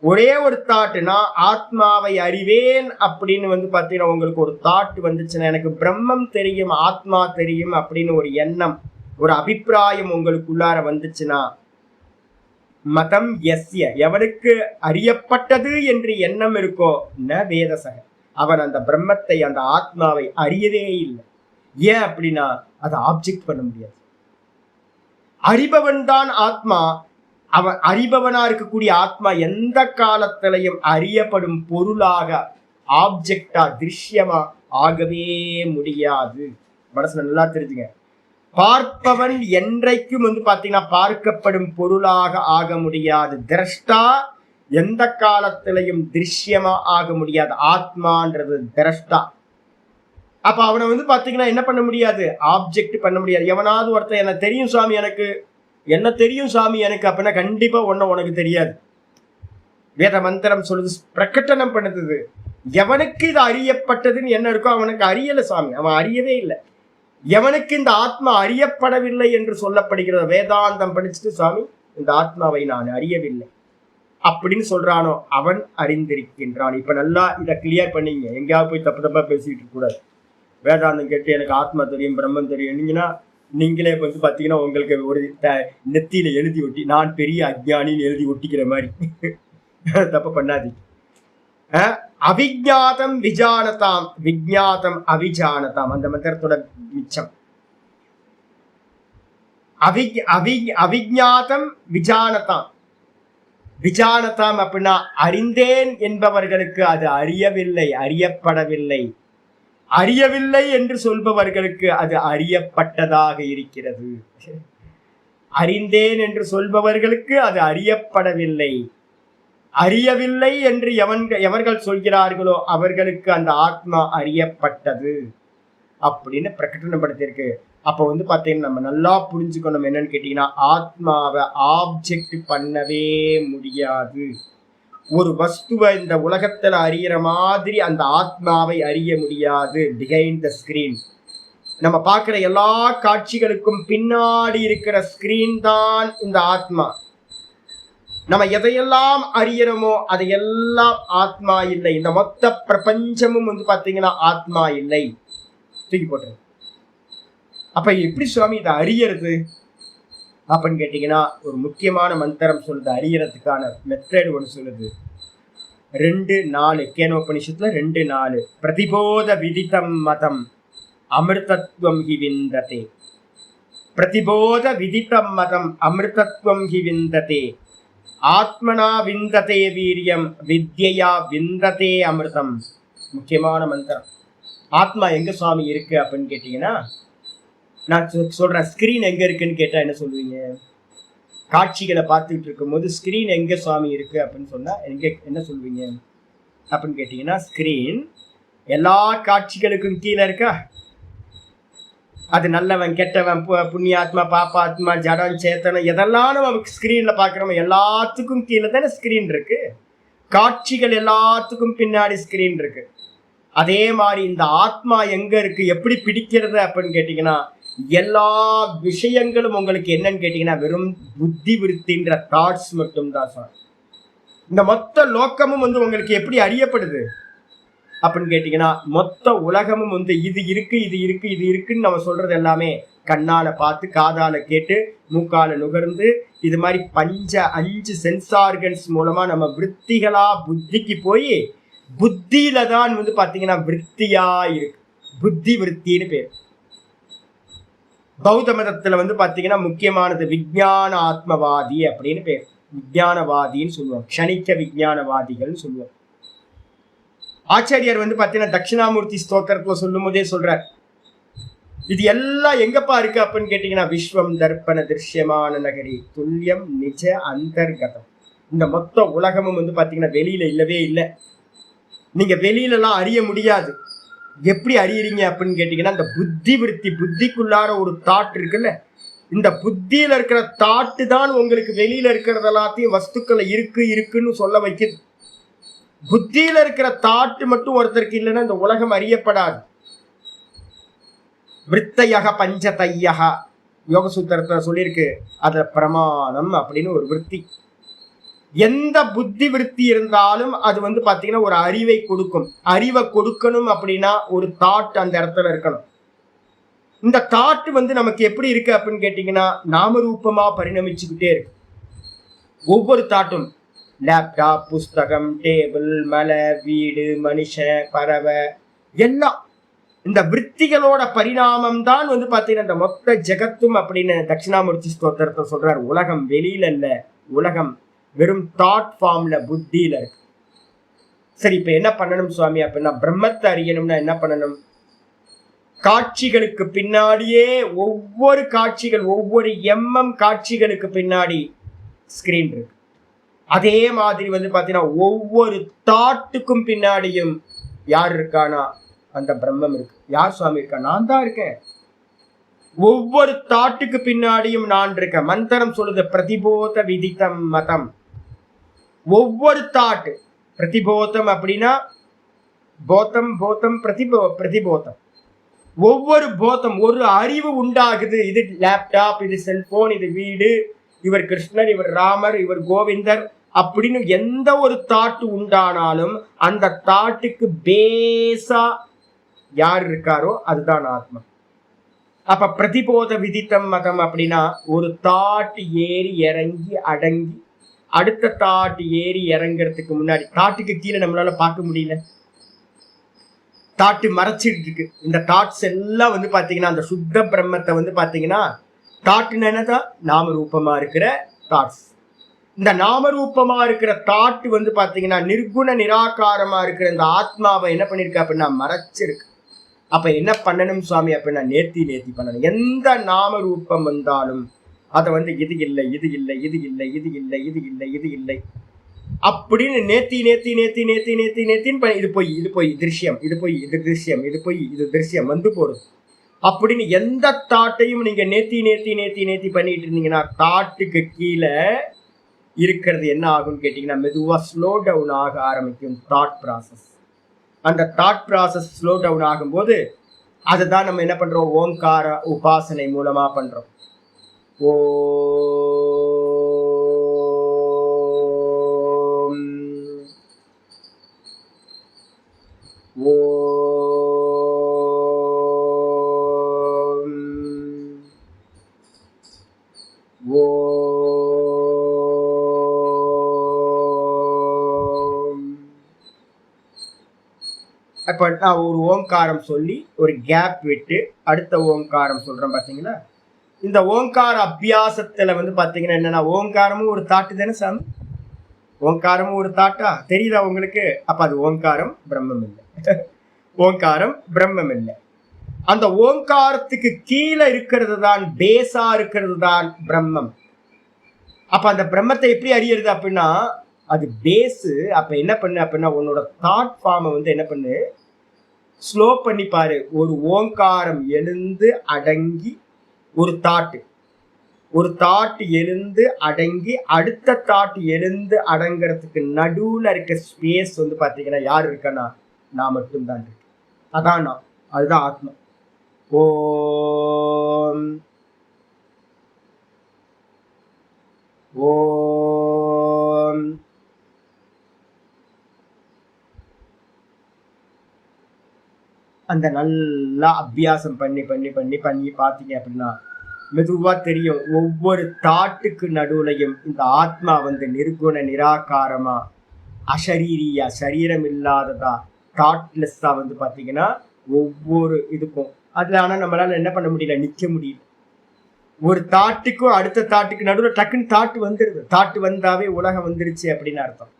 ஒரே ஒரு தாட், நான் ஆத்மாவை அறிவேன் அப்படின்னு பாத்தீங்கன்னா உங்களுக்கு ஒரு தாட் வந்துச்சுன்னா, எனக்கு பிரம்மம் தெரியும், ஆத்மா தெரியும் அப்படின்னு ஒரு எண்ணம், ஒரு அபிப்பிராயம் உங்களுக்குள்ளார வந்துச்சுன்னா, மதம் எஸ்ய, எவனுக்கு அறியப்பட்டது என்று எண்ணம் இருக்கோ ந வேதசக, அவன் அந்த பிரம்மத்தை, அந்த ஆத்மாவை அறியவே இல்லை. ஏன் அப்படின்னா அதை ஆப்ஜெக்ட் பண்ண முடியாது. அறிபவன் தான் ஆத்மா. அவன் அறிபவனா இருக்கக்கூடிய ஆத்மா எந்த காலத்திலையும் அறியப்படும் பொருளாக, ஆப்ஜெக்டா, திருஷ்யமா ஆகவே முடியாது. மனசுல நல்லா தெரிஞ்சுங்க. பார்ப்பவன் என்றைக்கும் பாத்தீங்கன்னா பார்க்கப்படும் பொருளாக ஆக முடியாது. திரஷ்டா எந்த காலத்திலையும் திருஷ்யமா ஆக முடியாது. ஆத்மான்றது திரஷ்டா. அப்ப அவனை பாத்தீங்கன்னா என்ன பண்ண முடியாது, ஆப்ஜெக்ட் பண்ண முடியாது. எவனாவது ஒருத்தர் என்ன தெரியும் சாமி எனக்கு, என்ன தெரியும் சாமி எனக்கு அப்படின்னா கண்டிப்பா உனக்கு தெரியாது. வேத மந்திரம் சொல்லுது, பிரகடனம் பண்ணுது. எவனுக்கு இது அறியப்பட்டதுன்னு என்ன இருக்கோ அவனுக்கு அறியல சாமி, அவன் அறியவே இல்லை. எவனுக்கு இந்த ஆத்மா அறியப்படவில்லை என்று சொல்லப்படுகிறது, வேதாந்தம் படிச்சுட்டு சாமி இந்த ஆத்மாவை நான் அறியவில்லை அப்படின்னு சொல்றானோ அவன் அறிந்திருக்கின்றான். இப்ப நல்லா இதை கிளியர் பண்ணீங்க. எங்கேயாவது போய் தப்பு தப்பா பேசிட்டு இருக்க கூடாது. வேதாந்தம் கேட்டு எனக்கு ஆத்மா தெரியும், பிரம்மம் தெரியும்னீங்கன்னா நீங்களே பாத்தீங்கன்னா உங்களுக்கு ஒரு நெத்தியில எழுதி ஒட்டி, நான் பெரிய அஜ்ஞானின்னு எழுதி ஒட்டிக்கிற மாதிரி தப்பு பண்ணாதீங்க. அவிஜாதம் விஜானதாம், விஜாதம் அவிஜானதாம், அந்த மந்திரத்தோட மிச்சம். அவிஜாதம் விஜானதாம். விஜானதாம் அப்படின்னா அறிந்தேன் என்பவர்களுக்கு அது அறியவில்லை, அறியப்படவில்லை. அறியவில்லை என்று சொல்பவர்களுக்கு அது அறியப்பட்டதாக இருக்கிறது. அறிந்தேன் என்று சொல்பவர்களுக்கு அது அறியப்படவில்லை. அறியவில்லை என்று எவர்கள் சொல்கிறார்களோ அவர்களுக்கு அந்த ஆத்மா அறியப்பட்டது அப்படின்னு பிரகடனப்படுத்தியிருக்கு. அப்போ பாத்தீங்கன்னா நம்ம நல்லா புரிஞ்சுக்கணும். என்னன்னு கேட்டீங்கன்னா, ஆத்மாவை ஆப்ஜெக்ட் பண்ணவே முடியாது. ஒரு வஸ்துவை இந்த உலகத்துல அறியிற மாதிரி அந்த ஆத்மாவை அறிய முடியாது. பிஹைண்ட் த ஸ்கிரீன், நம்ம பார்க்கிற எல்லா காட்சிகளுக்கும் பின்னாடி இருக்கிற ஸ்கிரீன் தான் இந்த ஆத்மா. நம்ம எதையெல்லாம் அறியறோமோ அதையெல்லாம் ஆத்மா இல்லை. இந்த மொத்த பிரபஞ்சமும் பாத்தீங்கன்னா ஆத்மா இல்லை. தூக்கி போட்டுரு. அப்ப எப்படி சுவாமி இதை அறியறது அப்படின்னு கேட்டீங்கன்னா, ஒரு முக்கியமான மந்திரம் சொல்லுது. அறியறதுக்கான மெத்தட் ஒன்று சொல்லுது. 2:4 கேனோபனிஷத்துல 2:4 பிரதிபோத விதிதம் மதம் அமிர்தத்வம் ஹி விந்ததே. பிரதிபோத விதிதம் மதம் அமிர்தத்வம் ஹி விந்ததே. ஆத்மனா விந்ததே வீரியம் வித்யா விந்ததே அமிர்தம். முக்கியமான மந்திரம். ஆத்மா எங்க சுவாமி இருக்கு அப்படின்னு கேட்டீங்கன்னா, நான் சொல்றேன், ஸ்கிரீன் எங்க இருக்குன்னு கேட்டா என்ன சொல்லுவீங்க? காட்சிகளை பார்த்துட்டு இருக்கும் போது ஸ்கிரீன் எங்க சுவாமி இருக்கு அப்படின்னு சொன்னா எங்க என்ன சொல்லுவீங்க அப்படின்னு கேட்டீங்கன்னா, ஸ்கிரீன் எல்லா காட்சிகளுக்கும் கீழே இருக்கா? அது நல்லவன் கெட்டவன் புண்ணியாத்மா பாப்பாத்மா ஜடம் சேத்தனம் எதெல்லாம் நம்ம ஸ்கிரீன்ல பாக்குறோம் எல்லாத்துக்கும் கீழே தானே ஸ்கிரீன் இருக்கு. காட்சிகள் எல்லாத்துக்கும் பின்னாடி ஸ்கிரீன் இருக்கு. அதே மாதிரி இந்த ஆத்மா எங்க இருக்கு, எப்படி பிடிக்கிறது அப்படின்னு கேட்டீங்கன்னா, எல்லா விஷயங்களும் உங்களுக்கு என்னன்னு கேட்டீங்கன்னா வெறும் புத்தி விருத்தின்ற தாட்ஸ் மட்டும் தான் சார். இந்த மொத்த லோக்கமும் உங்களுக்கு எப்படி அறியப்படுது அப்படின்னு கேட்டீங்கன்னா, மொத்த உலகமும் இது இருக்கு இது இருக்கு இது இருக்குன்னு நம்ம சொல்றது எல்லாமே கண்ணால பார்த்து, காதால கேட்டு, மூக்கால நுகர்ந்து, இது மாதிரி 5 சென்ஸ் ஆர்கன்ஸ் மூலமா நம்ம விருத்திகளா புத்திக்கு போய் புத்தியில தான் பாத்தீங்கன்னா விருத்தியா இருக்கு. புத்தி விருத்தின்னு பேர். பௌத்த மதத்துல பாத்தீங்கன்னா முக்கியமானது விஞ்ஞான ஆத்மவாதி அப்படின்னு பேர். விஞ்ஞானவாதின்னு சொல்லுவோம், க்ஷணிக்க விஞ்ஞானவாதிகள் சொல்லுவோம். ஆச்சாரியர் பாத்தீங்கன்னா தட்சிணாமூர்த்தி ஸ்தோத்திரத்துல சொல்லும் போதே சொல்றார், இது எல்லாம் எங்கப்பா இருக்கு அப்படின்னு கேட்டீங்கன்னா, விஸ்வம் தர்ப்பண திருஷ்யமான நகரி துல்லியம் நிஜ அந்தர்கதம். இந்த மொத்த உலகமும் பாத்தீங்கன்னா வெளியில இல்லவே இல்லை. நீங்க வெளியில எல்லாம் அறிய முடியாது. எப்படி அறியறீங்க அப்படின்னு கேட்டீங்கன்னா, இந்த புத்தி விருத்தி, புத்திக்குள்ளார ஒரு தாட் இருக்குல்ல, இந்த புத்தியில இருக்கிற தாட்டு தான் உங்களுக்கு வெளியில இருக்கிறது எல்லாத்தையும் வஸ்துக்களை இருக்குன்னு சொல்ல வைக்குது. புத்தியில இருக்கிற தாட்டு மட்டும் ஒருத்தருக்கு இல்லைன்னா இந்த உலகம் அறியப்படாது. விருத்தையக பஞ்சதையக, யோக சூத்திரத்துல சொல்லியிருக்கு, அதுல பிரமாணம் அப்படின்னு ஒரு விற்பி. எந்த புத்தி விருத்தி இருந்தாலும் அது பாத்தீங்கன்னா ஒரு அறிவை கொடுக்கும். அறிவை கொடுக்கணும் அப்படின்னா ஒரு தாட் அந்த இடத்துல இருக்கணும். இந்த தாட் நமக்கு எப்படி இருக்கு அப்படின்னு கேட்டீங்கன்னா நாமரூபமா பரிணமிச்சுக்கிட்டே இருக்கு. ஒவ்வொரு தாட்டும் லேப்டாப், புஸ்தகம், டேபிள், மலை, வீடு, மனுஷன், பறவை எல்லாம் இந்த விற்த்திகளோட பரிணாமம் தான் பாத்தீங்கன்னா இந்த மொத்த ஜெகத்தும் அப்படின்னு தட்சிணாமூர்த்தி ஸ்தோத்திரத்தை சொல்றாரு. உலகம் வெளியில இல்ல, உலகம் வெறும் தாட் ஃபார்ம்ல, புத்தியில இருக்கு. சரி, இப்ப என்ன பண்ணணும் சுவாமி அப்படின்னா, பிரம்மத்தை அறியணும்னா என்ன பண்ணணும்? காட்சிகளுக்கு பின்னாடியே ஒவ்வொரு காட்சிகள், ஒவ்வொரு காட்சிகளுக்கு பின்னாடி ஸ்கிரீன் இருக்கு. அதே மாதிரி பாத்தீங்கன்னா ஒவ்வொரு தாட்டுக்கும் பின்னாடியும் யார் இருக்கானா அந்த பிரம்மம் இருக்கு. யார் சுவாமி இருக்கா? நான் தான் இருக்கேன். ஒவ்வொரு தாட்டுக்கு பின்னாடியும் நான் இருக்கேன். மந்திரம் சொல்லுது பிரதிபோத விதித்தம் மதம். ஒவ்வொரு தாட்டு பிரதிபோதம் அப்படின்னா போதம், போதம், பிரதிபோதம். ஒவ்வொரு போதம் ஒரு அறிவு உண்டாகுது. இது லேப்டாப், இது செல்போன், இது வீடு, இவர் கிருஷ்ணர், இவர் ராமர், இவர் கோவிந்தர் அப்படின்னு எந்த ஒரு தாட்டு உண்டானாலும் அந்த தாட்டுக்கு பேசா யார் இருக்காரோ அதுதான் ஆத்மா. அப்ப பிரதிபோத விதித்தம் மதம் அப்படின்னா ஒரு தாட்டு ஏறி இறங்கி அடங்கி அடுத்த தாட்டு ஏறி இறங்குறதுக்கு முன்னாடி, தாட்டுக்கு கீழே நம்மளால பார்க்க முடியல, தாட்டு மறைச்சிட்டு இருக்கு. இந்த தாட்ஸ் எல்லாம் பாத்தீங்கன்னா அந்த சுத்த பிரம்மத்தை பாத்தீங்கன்னா தாட்டுன்னு என்னதான் நாம ரூபமா இருக்கிற தாட்ஸ். இந்த நாமரூபமா இருக்கிற தாட்டு பாத்தீங்கன்னா நிர்குண நிராகாரமா இருக்கிற இந்த ஆத்மாவை என்ன பண்ணிருக்கு அப்படின்னா மறைச்சிருக்கு. அப்ப என்ன பண்ணணும் சுவாமி அப்படின்னா நேர்த்தி பண்ணணும். எந்த நாம ரூபம் வந்தாலும் அதை இது இல்லை, இது இல்லை, இது இல்லை, இது இல்லை, இது இல்லை, இது இல்லை அப்படின்னு நேத்தின்னு இது போய் திருஷ்யம், இது போய் இது திருஷ்யம், இது போய் இது திருஷ்யம் போடும் அப்படின்னு எந்த தாட்டையும் நீங்க நேத்தி பண்ணிட்டு இருந்தீங்கன்னா தாட்டுக்கு கீழே இருக்கிறது என்ன ஆகும்னு கேட்டீங்கன்னா மெதுவா ஸ்லோ டவுன் ஆக ஆரம்பிக்கும் தாட் ப்ராசஸ். அந்த தாட் ப்ராசஸ் ஸ்லோ டவுன் ஆகும்போது அதுதான் நம்ம என்ன பண்றோம், ஓங்கார உபாசனை மூலமா பண்றோம். அப்ப நான் ஒரு ஓங்காரம் சொல்லி ஒரு கேப் விட்டு அடுத்த ஓங்காரம் சொல்றேன் பாத்தீங்களா. இந்த ஓங்கார அபியாசத்துல பாத்தீங்கன்னா என்னன்னா ஓங்காரமும் ஒரு தாட்டு தானே சாமி. ஓங்காரமும் ஒரு தாட்டா தெரியுதா உங்களுக்கு? அப்ப அது ஓங்காரம் பிரம்மம் இல்லை. ஓங்காரம் பிரம்மம் இல்லை. அந்த ஓங்காரத்துக்கு கீழே இருக்கிறது தான், பேஸா இருக்கிறது தான் பிரம்மம். அப்ப அந்த பிரம்மத்தை எப்படி அறியறது அப்படின்னா அது பேஸு. அப்ப என்ன பண்ணு அப்படின்னா உன்னோட தாட் ஃபார்மை என்ன பண்ணு, ஸ்லோ பண்ணி பாரு. ஒரு ஓங்காரம் எழுந்து அடங்கி ஒரு தாட்டு எழுந்து அடங்கி அடுத்த தாட்டு எழுந்து அடங்குறதுக்கு நடுவுல இருக்க ஸ்பேஸ் பாத்தீங்கன்னா யார் இருக்கன்னா நான் மட்டும்தான் இருக்கு. அதான் நான், அதுதான் ஆத்மா. ஓம் ஓம் அந்த நல்லா அபியாசம் பண்ணி பார்த்தீங்க அப்படின்னா மெதுவா தெரியும். ஒவ்வொரு தாட்டுக்கு நடுவுலையும் இந்த ஆத்மா நிர்குண நிராகாரமா அசரீரியா சரீரம் இல்லாததா தாட்லெஸ்ஸா பாத்தீங்கன்னா ஒவ்வொரு இதுக்கும் அதுல. ஆனா நம்மளால என்ன பண்ண முடியல, நிக்க முடியல. ஒரு தாட்டுக்கும் அடுத்த தாட்டுக்கு நடுவில் டக்குன்னு தாட்டு வந்துருது. தாட்டு வந்தாவே உலகம் வந்துருச்சு அப்படின்னு அர்த்தம்.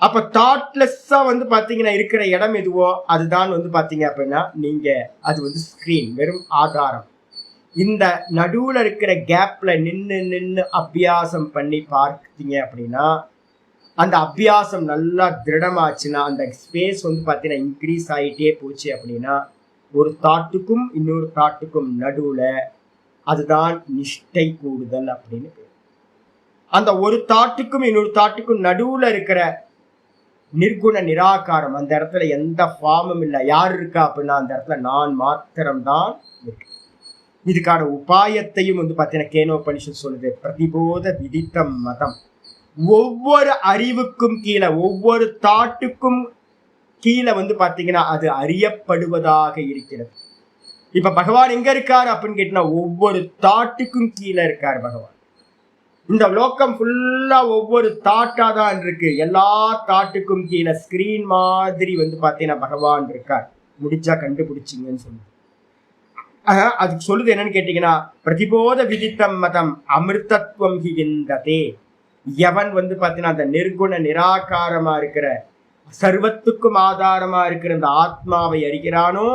அப்ப தாட்லெஸ்ஸா பாத்தீங்கன்னா இருக்கிற இடம் எதுவோ அதுதான் பாத்தீங்க அப்படின்னா நீங்க அது ஸ்கிரீன், வெறும் ஆதாரம். இந்த நடுவுல இருக்கிற கேப்ல நின்னு அபியாசம் பண்ணி பார்த்தீங்க அப்படின்னா அந்த அபியாசம் நல்லா திருடமாச்சுன்னா அந்த ஸ்பேஸ் பாத்தீங்கன்னா இன்க்ரீஸ் ஆகிட்டே போச்சு அப்படின்னா ஒரு தாட்டுக்கும் இன்னொரு தாட்டுக்கும் நடுவுல அதுதான் நிஷ்டை கூடுதல் அப்படின்னு பேர். அந்த ஒரு தாட்டுக்கும் இன்னொரு தாட்டுக்கும் நடுவுல இருக்கிற நிர்குண நிராகாரம், அந்த இடத்துல எந்த ஃபார்மும் இல்லை. யார் இருக்கா அப்படின்னா அந்த இடத்துல நான் மாத்திரம்தான் இருக்கு. இதுக்கான உபாயத்தையும் வந்து பார்த்தீங்கன்னா கேனோபனிஷத் சொல்லுது. பிரதிபோத விதித்தம் மதம். ஒவ்வொரு அறிவுக்கும் கீழே, ஒவ்வொரு தாட்டுக்கும் கீழே வந்து பார்த்தீங்கன்னா அது அறியப்படுவதாக இருக்கிறது. இப்ப பகவான் எங்க இருக்காரு அப்படின்னு கேட்டீங்கன்னா ஒவ்வொரு தாட்டுக்கும் கீழே இருக்காரு பகவான். இந்த லோக்கம் ஃபுல்லா ஒவ்வொரு தாட்டா தான் இருக்கு. எல்லா தாட்டுக்கும் கீழே ஸ்கிரீன் மாதிரி வந்து பார்த்தீங்கன்னா பகவான் இருக்கார். முடிச்சா கண்டுபிடிச்சிங்கன்னு சொல்லு. அதுக்கு சொல்லுது என்னன்னு கேட்டீங்கன்னா பிரதிபோத விதித்தம் மதம் அமிர்தத்துவம் ஹிந்ததே. எவன் வந்து பார்த்தீங்கன்னா அந்த நிர்குண நிராகாரமா இருக்கிற சர்வத்துக்கும் ஆதாரமா இருக்கிற இந்த ஆத்மாவை அறிகிறானோ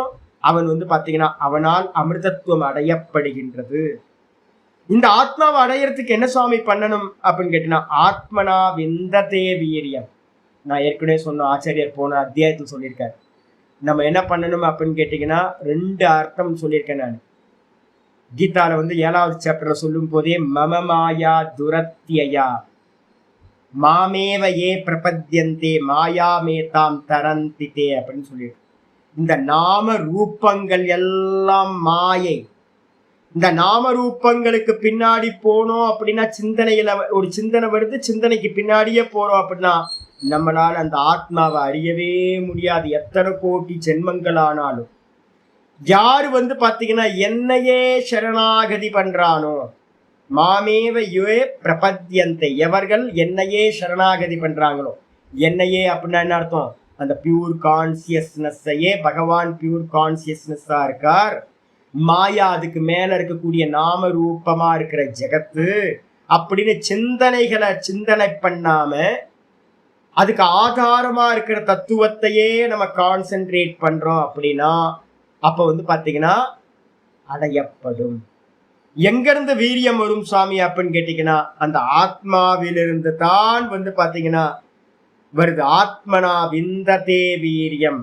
அவன் வந்து பார்த்தீங்கன்னா அவனால் அமிர்தத்துவம் அடையப்படுகின்றது. இந்த ஆத்மாவை அடையறதுக்கு என்ன சுவாமி பண்ணணும் அப்படின்னு கேட்டீங்கன்னா ஆத்மனா விந்ததே வீரியம். நான் ஏற்கனவே சொன்ன ஆச்சாரியர் போன அத்தியாயத்தில் சொல்லியிருக்காரு. நம்ம என்ன பண்ணணும் அப்படின்னு கேட்டீங்கன்னா 2 அர்த்தம் சொல்லியிருக்கேன் நான். கீதால வந்து 7வது சாப்டர்ல சொல்லும் போதே மம மாயா துரத்தியா மாமேவ ஏ பிரபத்யந்தே மாயாமேதாம் தரந்திதே அப்படின்னு சொல்லியிருக்கு. இந்த நாம ரூபங்கள் எல்லாம் மாயை. இந்த நாம ரூபங்களுக்கு பின்னாடி போனோம் அப்படின்னா சிந்தனையில ஒரு சிந்தனை வருது, சிந்தனைக்கு பின்னாடியே போறோம் அப்படின்னா நம்மளால அந்த ஆத்மாவை அறியவே முடியாது. எத்தனை கோடி ஜென்மங்கள் ஆனாலும் யாரு வந்து பாத்தீங்கன்னா என்னையே சரணாகதி பண்றானோ மாமேவ யே பிரபத்யந்தை, எவர்கள் என்னையே சரணாகதி பண்றாங்களோ. என்னையே அப்படின்னா என்ன அர்த்தம்? அந்த பியூர் கான்சியஸ்னஸ்ஸையே பகவான் பியூர் கான்சியஸ்னஸ்ஸா இருக்கார். மாயா அதுக்கு மேல இருக்கக்கூடிய நாம ரூபமா இருக்கிற ஜெகத்து அப்படின்னு சிந்தனை பண்ணாம அதுக்கு ஆதாரமா இருக்கிற தத்துவத்தையே நம்ம கான்சென்ட்ரேட் பண்றோம் அப்படின்னா அப்ப வந்து பாத்தீங்கன்னா அடையப்படும். எங்க இருந்து வீரியம் வரும் சுவாமி அப்படின்னு கேட்டீங்கன்னா அந்த ஆத்மாவிலிருந்து தான் வந்து பாத்தீங்கன்னா வருது. ஆத்மனா விந்ததே வீரியம்.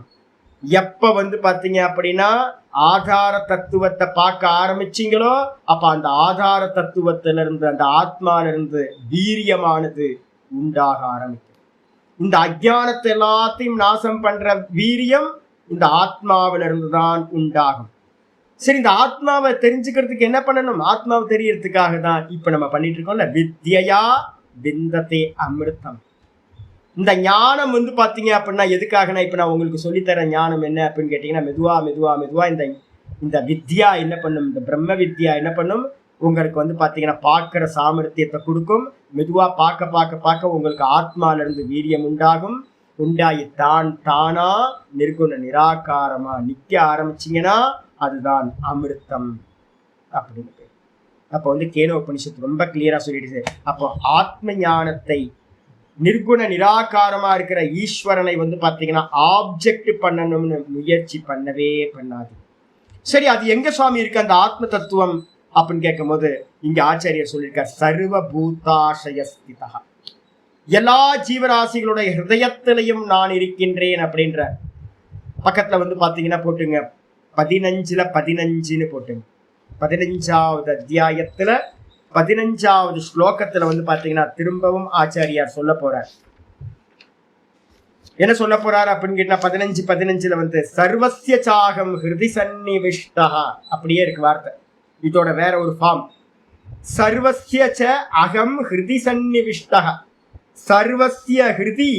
எப்ப வந்து பாத்தீங்க அப்படின்னா ஆதார தத்துவத்தை பார்க்க ஆரம்பிச்சீங்களோ அப்ப அந்த ஆதார தத்துவத்திலிருந்து அந்த ஆத்மாவிலிருந்து வீரியமானது உண்டாக ஆரம்பிக்கும். இந்த அஜ்ஞானத்தை எல்லாத்தையும் நாசம் பண்ற வீரியம் இந்த ஆத்மாவிலிருந்து தான் உண்டாகும். சரி, இந்த ஆத்மாவை தெரிஞ்சுக்கிறதுக்கு என்ன பண்ணணும்? ஆத்மாவை தெரியறதுக்காக தான் இப்ப நம்ம பண்ணிட்டு இருக்கோம்ல வித்யா விந்ததே அமிர்தம். இந்த ஞானம் வந்து பாத்தீங்க அப்படின்னா எதுக்காகனா இப்ப நான் உங்களுக்கு சொல்லித்தர ஞானம் என்ன அப்படின்னு கேட்டீங்கன்னா மெதுவா மெதுவா மெதுவா இந்த வித்யா என்ன பண்ணும்? இந்த பிரம்ம வித்யா என்ன பண்ணும்? உங்களுக்கு வந்து பாத்தீங்கன்னா பார்க்கிற சாமர்த்தியத்தை கொடுக்கும். மெதுவா பார்க்க பார்க்க பார்க்க உங்களுக்கு ஆத்மால இருந்து வீரியம் உண்டாகும். உண்டாகி தானா நிர்குண நிராகாரமா நிக்க ஆரம்பிச்சிங்கன்னா அதுதான் அமிர்தம் அப்படின்னு. அப்போ வந்து கேனோபனிஷத்து ரொம்ப கிளியரா சொல்லிடுது. அப்போ ஆத்ம ஞானத்தை நிர்குண நிராகாரமா இருக்கிற ஈஸ்வரனை வந்து பாத்தீங்கன்னா ஆப்ஜெக்ட் பண்ணணும்னு முயற்சி பண்ணவே பண்ணாது. சரி, அது எங்க சுவாமி இருக்கு அந்த ஆத்ம தத்துவம் அப்படின்னு கேட்கும் போது இங்க ஆச்சாரியர் சொல்லியிருக்கார் சர்வ பூதாசயஸ்திதா. எல்லா ஜீவராசிகளுடைய ஹிருதயத்திலையும் நான் இருக்கின்றேன் அப்படின்ற பக்கத்துல வந்து பாத்தீங்கன்னா போட்டுங்க 15:15 போட்டுங்க. 15வது அத்தியாயத்துல 15வது ஸ்லோகத்துல வந்து பாத்தீங்கன்னா திரும்பவும் ஆச்சாரியார் சொல்ல போறார். என்ன சொல்ல போறாரு அப்படின்னு கேட்டா 15:15 வந்து சர்வஸ்ய சாகம் ஹிருதி சன்னிவிஷ்டா அப்படியே இருக்கு வார்த்தை. இதோட வேற ஒரு ஃபார்ம். சர்வஸ்ய ச அகம் ஹிருதி சன்னிவிஷ்டா. சர்வஸ்ய ஹிருதி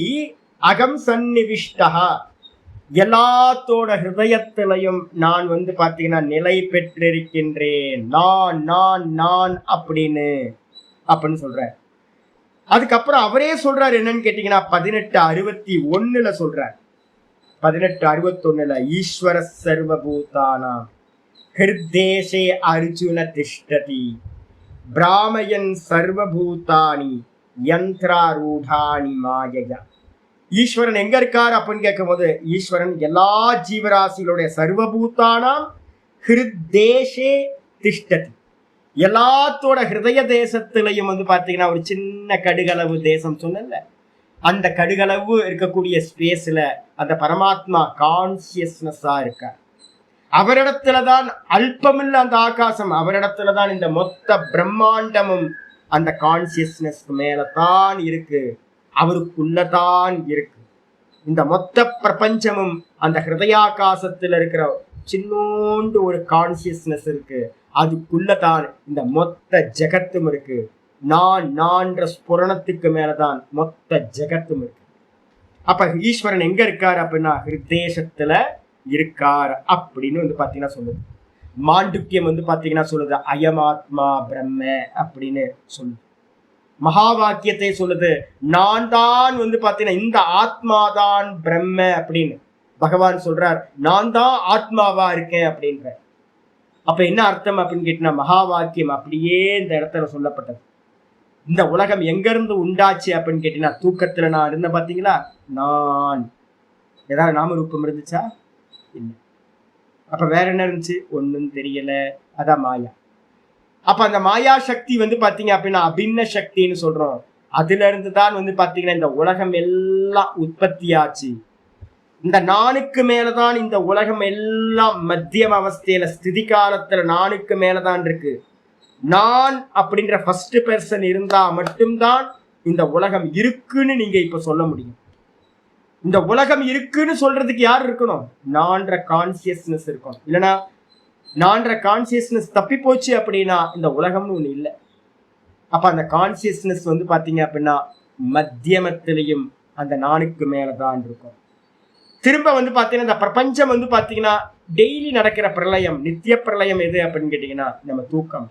அகம் சன்னிவிஷ்டா. எல்லாத்தோட ஹிருதயத்திலையும் நான் வந்து பாத்தீங்கன்னா நிலை பெற்றிருக்கின்றேன். நான் அப்படின்னு சொல்றார். அதுக்கப்புறம் அவரே சொல்றாரு என்னன்னு கேட்டீங்கன்னா 18:61 சொல்றார். 18:61 ஈஸ்வர சர்வபூதானா ஹிருத்தேஷே அர்ஜுன திஷ்டதி பிராமயன் சர்வபூதானி யந்திராரூடானி மாயையா. ஈஸ்வரன் எங்க இருக்கார் அப்படின்னு கேட்கும் போது ஈஸ்வரன் எல்லா ஜீவராசிகளுடைய சர்வபூதானாம் ஹிருத்தேஷே திஷ்டதி. எல்லாத்தோட ஹிருதய தேசத்திலையும் வந்து பாத்தீங்கன்னா ஒரு சின்ன கடுகளவு தேசம் சொன்னல, அந்த கடுகளவு இருக்கக்கூடிய ஸ்பேஸ்ல அந்த பரமாத்மா கான்சியஸ்னஸா இருக்கார். அவரிடத்துலதான் அல்பமில்ல அந்த ஆகாசம், அவரிடத்துலதான் இந்த மொத்த பிரம்மாண்டமும் அந்த கான்சியஸ்னஸ்க்கு மேலதான் இருக்கு, அவருக்குள்ளதான் இருக்கு. இந்த மொத்த பிரபஞ்சமும் அந்த ஹிருதயாகாசத்துல இருக்கிற சின்னோண்டு ஒரு கான்சியஸ்னஸ் இருக்கு, அதுக்குள்ளதான் இந்த மொத்த ஜெகத்தும் இருக்கு. நான்ற ஸ்புரணத்துக்கு மேலதான் மொத்த ஜெகத்தும் இருக்கு. அப்ப ஈஸ்வரன் எங்க இருக்காரு அப்படின்னா ஹிருதேசத்துல இருக்கார் அப்படின்னு பாத்தீங்கன்னா சொல்லுது. மாண்டுக்கியம் பாத்தீங்கன்னா சொல்லுது அயமாத்மா பிரம்ம அப்படின்னு சொல்லுது. மகா வாக்கியத்தை சொல்லுது நான் தான் பாத்தீங்கன்னா இந்த ஆத்மாதான் பிரம்ம அப்படின்னு பகவான் சொல்றார். நான் தான் ஆத்மாவா இருக்கேன் அப்படின்ற. அப்ப என்ன அர்த்தம் அப்படின்னு கேட்டீங்கன்னா மகா வாக்கியம் அப்படியே இந்த இடத்துல சொல்லப்பட்டது. இந்த உலகம் எங்க இருந்து உண்டாச்சு அப்படின்னு கேட்டீங்கன்னா தூக்கத்துல நான் இருந்தேன் பாத்தீங்களா, நான் ஏதாவது நாம ரூபம் இருந்துச்சா? இல்லை. அப்ப வேற என்ன இருந்துச்சு? ஒண்ணும் தெரியல. அதான் மாயா. அப்ப அந்த மாயா சக்தி பாத்தீங்க அப்படின்னா அபின்ன சக்தின்னு சொல்றோம். அதுல இருந்துதான் பாத்தீங்கன்னா இந்த உலகம் எல்லாம் உற்பத்தி ஆச்சு. இந்த நானுக்கு மேலதான் இந்த உலகம் எல்லாம் மத்தியம அவஸ்தையில ஸ்திதி காலத்துல நானுக்கு மேலதான் இருக்கு. நான் அப்படின்ற ஃபர்ஸ்ட் பெர்சன் இருந்தா மட்டும்தான் இந்த உலகம் இருக்குன்னு நீங்க இப்ப சொல்ல முடியும். இந்த உலகம் இருக்குன்னு சொல்றதுக்கு யார் இருக்கணும்? நான்ற கான்சியஸ்னஸ் இருக்கணும். இல்லைன்னா நான்ற கான்சியஸ்னஸ் தப்பி போச்சு அப்படின்னா இந்த உலகம்னு ஒண்ணு இல்லை. அப்ப அந்த கான்சியஸ்னஸ் பாத்தீங்க அப்படின்னா மத்தியமத்திலையும் அந்த நானுக்கு மேலதான் இருக்கும். திரும்ப பாத்தீங்கன்னா இந்த பிரபஞ்சம் பாத்தீங்கன்னா டெய்லி நடக்கிற பிரளயம், நித்திய பிரளயம் எது அப்படின்னு கேட்டீங்கன்னா நம்ம தூக்கம்.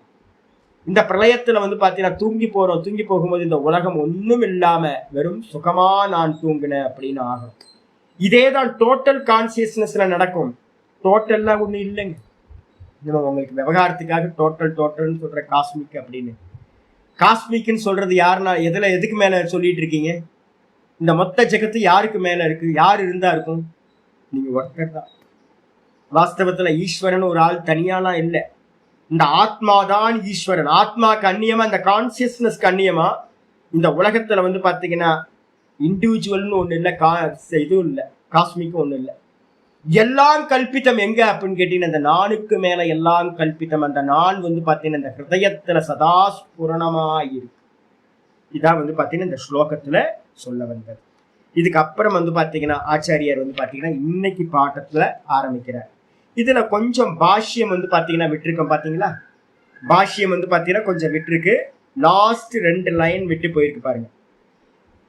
இந்த பிரளயத்துல பாத்தீங்கன்னா தூங்கி போகும்போது இந்த உலகம் ஒண்ணும் இல்லாம வெறும் சுகமா நான் தூங்கினேன் அப்படின்னு ஆகும். இதேதான் டோட்டல் கான்சியஸ்னஸ்ல நடக்கும். டோட்டல்லாம் ஒண்ணு இல்லைங்க. நம்ம உங்களுக்கு விவகாரத்துக்காக டோட்டல்னு சொல்ற காஸ்மிக் அப்படின்னு. காஸ்மிக்னு சொல்றது யாருன்னா எதுக்கு மேல சொல்லிட்டு இருக்கீங்க? இந்த மொத்த ஜெகத்து யாருக்கு மேல இருக்கு? யார் இருந்தா இருக்கும்? நீங்க ஒருத்தர் தான். வாஸ்தவத்துல ஈஸ்வரன் ஒரு ஆள் தனியாலாம் இல்லை. இந்த ஆத்மாதான் ஈஸ்வரன். ஆத்மாக்கு அந்நியமா இந்த கான்சியஸ்னஸ் அந்நியமா இந்த உலகத்துல பாத்தீங்கன்னா இண்டிவிஜுவல்னு ஒண்ணு இல்லை, இதுவும் இல்லை, காஸ்மிக்கும் ஒண்ணு இல்லை. எல்லாம் கல்பித்தம் எங்க அப்படின்னு கேட்டீங்கன்னா இந்த நானுக்கு மேல எல்லாம் கல்பித்தம். அந்த நான் பாத்தீங்கன்னா இந்த ஹிருதயத்துல சதா ஸ்புரணமா இருக்கு. இதான் பாத்தீங்கன்னா இந்த ஸ்லோகத்துல சொல்ல வந்தது. இதுக்கு அப்புறம் பாத்தீங்கன்னா ஆச்சாரியர் பாத்தீங்கன்னா இன்னைக்கு பாட்டத்துல ஆரம்பிக்கிறார். இதுல கொஞ்சம் பாஷ்யம் பாத்தீங்கன்னா விட்டுருக்கோம். பாத்தீங்களா, பாஷ்யம் பாத்தீங்கன்னா கொஞ்சம் விட்டுருக்கு. லாஸ்ட் 2 லைன் விட்டு போயிருக்கு பாருங்க.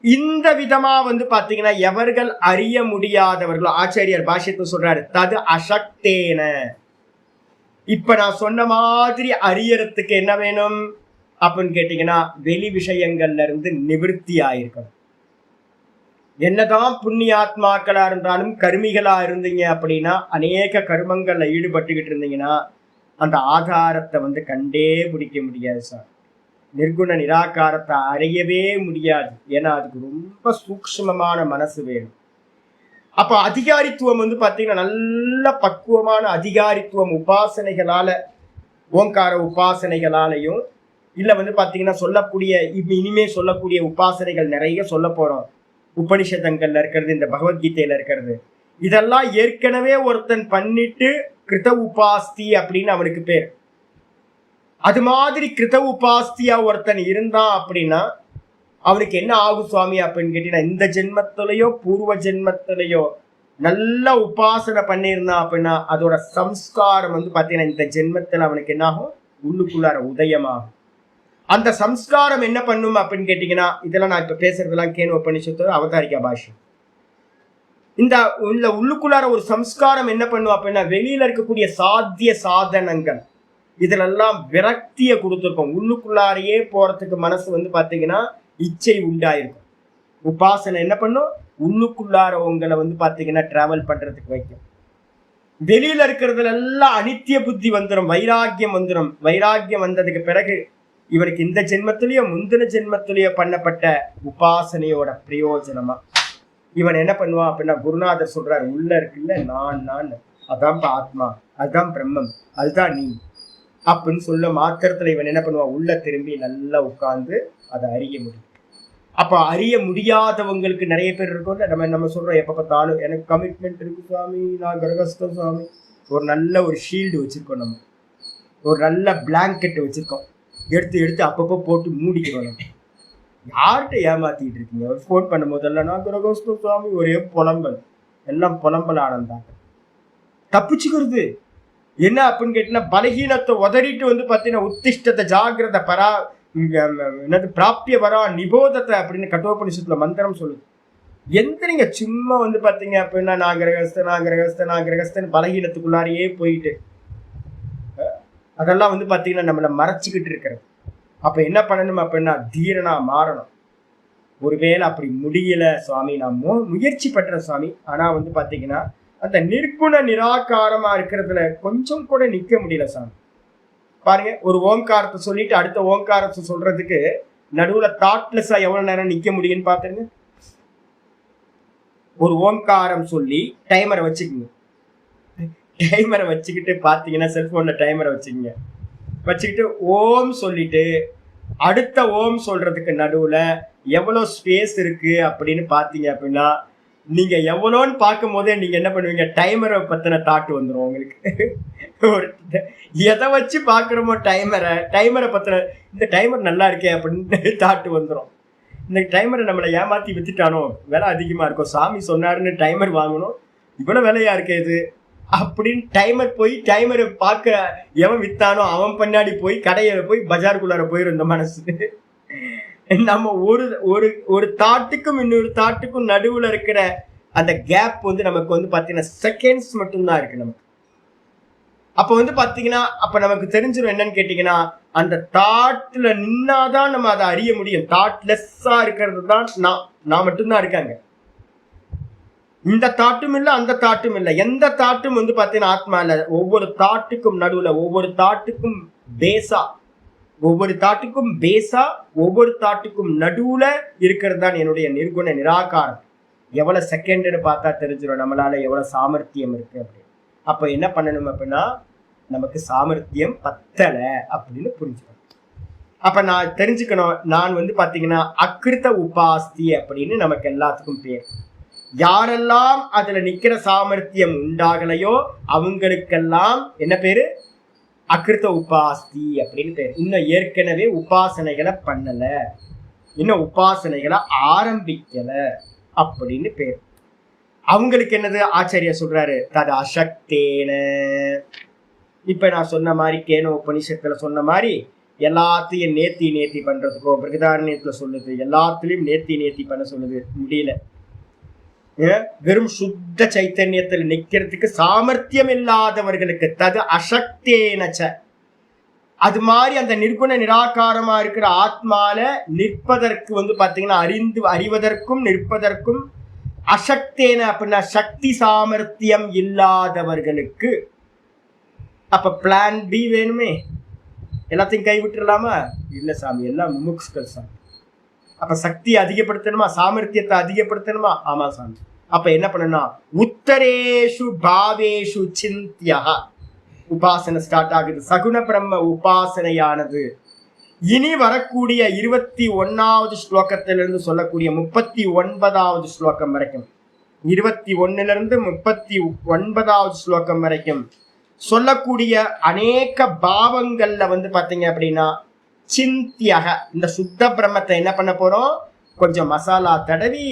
இந்த விதமா பாத்தீங்கன்னா எவர்கள் அறிய முடியாதவர்களோ ஆச்சாரியர் பாஷ்யத்தை சொல்றாரு தது அசக்தேன. இப்ப நான் சொன்ன மாதிரி அறியறதுக்கு என்ன வேணும் அப்படின்னு கேட்டீங்கன்னா வெளி விஷயங்கள்ல இருந்து நிவர்த்தி ஆயிருக்கணும். என்னதான் புண்ணிய ஆத்மாக்களா இருந்தாலும் கருமிகளா இருந்தீங்க அப்படின்னா அநேக கர்மங்கள்ல ஈடுபட்டுக்கிட்டு இருந்தீங்கன்னா அந்த ஆதாரத்தை கண்டே பிடிக்க முடியாது சார். நிர்குண நிராகாரத்தை அறியவே முடியாது. ஏன்னா அதுக்கு ரொம்ப சூக்ஷ்மமான மனசு வேணும். அப்ப அதிகாரித்துவம் பாத்தீங்கன்னா நல்ல பக்குவமான அதிகாரித்துவம் உபாசனைகளால, ஓங்கார உபாசனைகளாலையும் இல்ல பாத்தீங்கன்னா சொல்லக்கூடிய இனிமே சொல்லக்கூடிய உபாசனைகள் நிறைய சொல்ல போறோம். உபனிஷதங்கள்ல இருக்கிறது, இந்த பகவத்கீதையில இருக்கிறது, இதெல்லாம் ஏற்கனவே ஒருத்தன் பண்ணிட்டு கிருத உபாஸ்தி அப்படின்னு அவனுக்கு பேர். அது மாதிரி கிருத உபாஸ்தியா ஒருத்தன் இருந்தான் அப்படின்னா அவனுக்கு என்ன ஆகும் சுவாமி அப்படின்னு கேட்டீங்கன்னா இந்த ஜென்மத்திலேயோ பூர்வ ஜென்மத்திலேயோ நல்ல உபாசனை பண்ணியிருந்தான் அப்படின்னா அதோட சம்ஸ்காரம் பாத்தீங்கன்னா இந்த ஜென்மத்துல அவனுக்கு என்ன ஆகும்? உள்ளுக்குள்ளார உதயமாகும். அந்த சம்ஸ்காரம் என்ன பண்ணும் அப்படின்னு கேட்டீங்கன்னா இதெல்லாம் நான் இப்ப பேசுறதெல்லாம் கேனு உபனிஷத்தோட அவதாரிகா பாஷ்யம். இந்த உள்ளுக்குள்ளார ஒரு சம்ஸ்காரம் என்ன பண்ணும் அப்படின்னா வெளியில இருக்கக்கூடிய சாத்திய சாதனங்கள் இதுலெல்லாம் விரக்தியை கொடுத்துருக்கோம். உள்ளுக்குள்ளாரையே போறதுக்கு மனசு பாத்தீங்கன்னா இச்சை உண்டாயிருக்கும். உபாசனை என்ன பண்ணும்? உள்ளுக்குள்ளார உங்களை பாத்தீங்கன்னா டிராவல் பண்றதுக்கு வைக்கும். வெளியில இருக்கிறதுல எல்லாம் அனித்திய புத்தி வந்துடும், வைராக்கியம் வந்துடும். வைராக்கியம் வந்ததுக்கு பிறகு இவருக்கு இந்த ஜென்மத்திலேயோ முந்தின ஜென்மத்திலேயோ பண்ணப்பட்ட உபாசனையோட பிரயோஜனமா இவன் என்ன பண்ணுவான் அப்படின்னா குருநாதர் சொல்றாரு உள்ள இருக்குல்ல நான் அதான் ஆத்மா, அதுதான் பிரம்மம், அதுதான் நீ அப்படின்னு சொல்ல மாத்திரத்துல இவன் என்ன பண்ணுவான்? உள்ள திரும்பி நல்லா உட்கார்ந்து அதை அறிய முடியும். அப்ப அறிய முடியாதவங்களுக்கு நிறைய பேர் இருக்கோம்ல, நம்ம சொல்றோம் எப்ப பார்த்தாலும் எனக்கு கமிட்மெண்ட் இருக்கு சுவாமி, நான் கிரகஸ்தம் சுவாமி. ஒரு நல்ல ஒரு ஷீல்டு வச்சிருக்கோம், நம்ம ஒரு நல்ல பிளாங்கெட் வச்சிருக்கோம், எடுத்து அப்பப்போ போட்டு மூடிக்கிறோம். நம்ம யார்கிட்ட ஏமாத்திட்டு இருக்கீங்க? ஒரு ஃபோன் பண்ணும் போதெல்லாம் நான் கிரகஸ்தம் சுவாமி, ஒரே புலம்பல், எல்லாம் புலம்பல் ஆனந்தாங்க. தப்பிச்சுக்கிறது. என்ன அப்படின்னு கேட்டீங்கன்னா, பலகீனத்தை உதறிட்டு வந்து பார்த்தீங்கன்னா உத்திஷ்டத்தை ஜாகிரத பரா என்னது பிராப்திய வரா நிபோதத்தை அப்படின்னு கட்டோபனிஷத்துல மந்திரம் சொல்லுது. எந்திரிங்க சும்மா வந்து பார்த்தீங்க அப்படின்னா நான் கிரகஸ்தன் பலகீனத்துக்குள்ளாரையே போயிட்டு அதெல்லாம் வந்து பார்த்தீங்கன்னா நம்மளை மறைச்சிக்கிட்டு இருக்கிறது. அப்ப என்ன பண்ணணும் அப்படின்னா தீரனா மாறணும். ஒருவேளை அப்படி முடியல சுவாமி, நான் முயற்சி பண்றேன் சுவாமி, ஆனா வந்து பாத்தீங்கன்னா அந்த நிர்குண நிராகாரமா இருக்கிறதுல கொஞ்சம் கூட நிக்க முடியல சாமி. பாருங்க, ஒரு ஓம்காரத்தை சொல்லிட்டு அடுத்த ஓம்காரத்தை சொல்றதுக்கு நடுவுல தாட்லெஸ்ஸா எவ்வளவு நேரம் நிக்க முடியும்னு பாத்துருங்க. ஒரு ஓம்காரம் சொல்லி டைமரை வச்சுக்கோங்க. டைமரை வச்சுக்கிட்டு பாத்தீங்கன்னா செல்போன்ல டைமரை வச்சுக்கிட்டு ஓம் சொல்லிட்டு அடுத்த ஓம் சொல்றதுக்கு நடுவுல எவ்வளவு ஸ்பேஸ் இருக்கு அப்படின்னு பாத்தீங்க அப்படின்னா நீங்க எவ்வளோன்னு பார்க்கும் போதே நீங்க என்ன பண்ணுவீங்க, டைமரை பத்தின தாட்டு வந்துடும் உங்களுக்கு. ஒரு எதை வச்சு பாக்குறோமோ டைமரை பத்தின இந்த டைமர் நல்லா இருக்கே அப்படின்னு தாட்டு வந்துடும். இந்த டைமரை நம்மளை ஏமாத்தி வித்துட்டானோ, விலை அதிகமா இருக்கும், சாமி சொன்னாருன்னு டைமர் வாங்கணும், இவ்வளவு விலையா இருக்கு இது அப்படின்னு டைமரை பார்க்க எவன் வித்தானோ அவன் பின்னாடி போய் கடையில போய் பஜாருக்குள்ளார போயிடும் இந்த மனசு. நம்ம ஒரு தாட்டுக்கும் இன்னொரு தாட்டுக்கும் நடுவுல இருக்கிற அந்த கேப் வந்து நமக்கு வந்து பாத்தீங்கன்னா செகண்ட்ஸ் மட்டும்தான் இருக்கு நமக்கு. அப்ப வந்து பாத்தீங்கன்னா அப்ப நமக்கு தெரிஞ்சிடும் என்னன்னு கேட்டீங்கன்னா, அந்த தாட்ல நின்னாதான் நம்ம அதை அறிய முடியும். தாட்லெஸ்ஸா இருக்கிறது தான் நான் மட்டும்தான் இருக்காங்க. இந்த தாட்டும் இல்லை அந்த தாட்டும் இல்லை, எந்த தாட்டும் வந்து பாத்தீங்கன்னா ஆத்மா இல்ல. ஒவ்வொரு தாட்டுக்கும் நடுவுல ஒவ்வொரு தாட்டுக்கும் நடுவுல இருக்கிறது தான் என்னுடைய நிர்குண நிராகாரம். எவ்வளவு செகண்ட்னு பார்த்தா தெரிஞ்சிடும் நம்மளால எவ்வளவு சாமர்த்தியம் இருக்கு அப்படின்னு. அப்ப என்ன பண்ணணும் அப்படின்னா நமக்கு சாமர்த்தியம் பத்தலை அப்படின்னு புரிஞ்சுக்கணும். அப்ப நான் தெரிஞ்சுக்கணும், நான் வந்து பாத்தீங்கன்னா அக்கிருத்த உபாஸ்தி அப்படின்னு நமக்கு எல்லாத்துக்கும் பேர். யாரெல்லாம் அதுல நிக்கிற சாமர்த்தியம் உண்டாகலையோ அவங்களுக்கெல்லாம் என்ன பேரு, அக்கிருத்த உபாஸ்தி அப்படின்னு பேரு. இன்னும் ஏற்கனவே உபாசனைகளை பண்ணல, இன்னும் உபாசனைகளை ஆரம்பிக்கல அப்படின்னு பேர். அவங்களுக்கு என்னது ஆச்சாரியா சொல்றாரு, தது அசக்தேன. இப்ப நான் சொன்ன மாதிரி கேனோ உபனிஷத்துல சொன்ன மாதிரி எல்லாத்தையும் நேத்தி பண்றதுக்கோ பிரகதாரண்யத்துல சொல்லுது, எல்லாத்துலயும் நேத்தி பண்ண சொல்லுது, முடியல. வெறும் சுத்த சைத்தன்யத்தில் நிக்கிறதுக்கு சாமர்த்தியம் இல்லாதவர்களுக்கு தது அசக்தேனச்ச. அது மாதிரி அந்த நிர்குண நிராகாரமா இருக்கிற ஆத்மால நிற்பதற்கு வந்து பாத்தீங்கன்னா அறிவதற்கும் நிற்பதற்கும் அசக்தேன அப்படின்னா சக்தி சாமர்த்தியம் இல்லாதவர்களுக்கு. அப்ப பிளான் பி வேணுமே, எல்லாத்தையும் கைவிட்டுலாமா? இல்ல சாமி, எல்லாம் முமுக்ஸ்கள் சாமி. அப்ப சக்தியை அதிகப்படுத்தணுமா, சாமர்த்தியத்தை அதிகப்படுத்தணுமா? ஆமா சாமி. அப்ப என்ன பண்ணணும், உத்தரேஷு பாவேஷு சிந்தியா உபாசனை ஸ்டார்ட் ஆகுது. சகுண பிரம்ம உபாசனையானது இனி வரக்கூடிய 21வது ஸ்லோகத்திலிருந்து சொல்லக்கூடிய 39வது ஸ்லோகம் வரைக்கும், 21லிருந்து 39வது ஸ்லோகம் வரைக்கும் சொல்லக்கூடிய அநேக பாவங்கள்ல வந்து பாத்தீங்க அப்படின்னா சிந்தியாக இந்த சுத்த பிரம்மத்தை என்ன பண்ண போறோம், கொஞ்சம் மசாலா தடவி.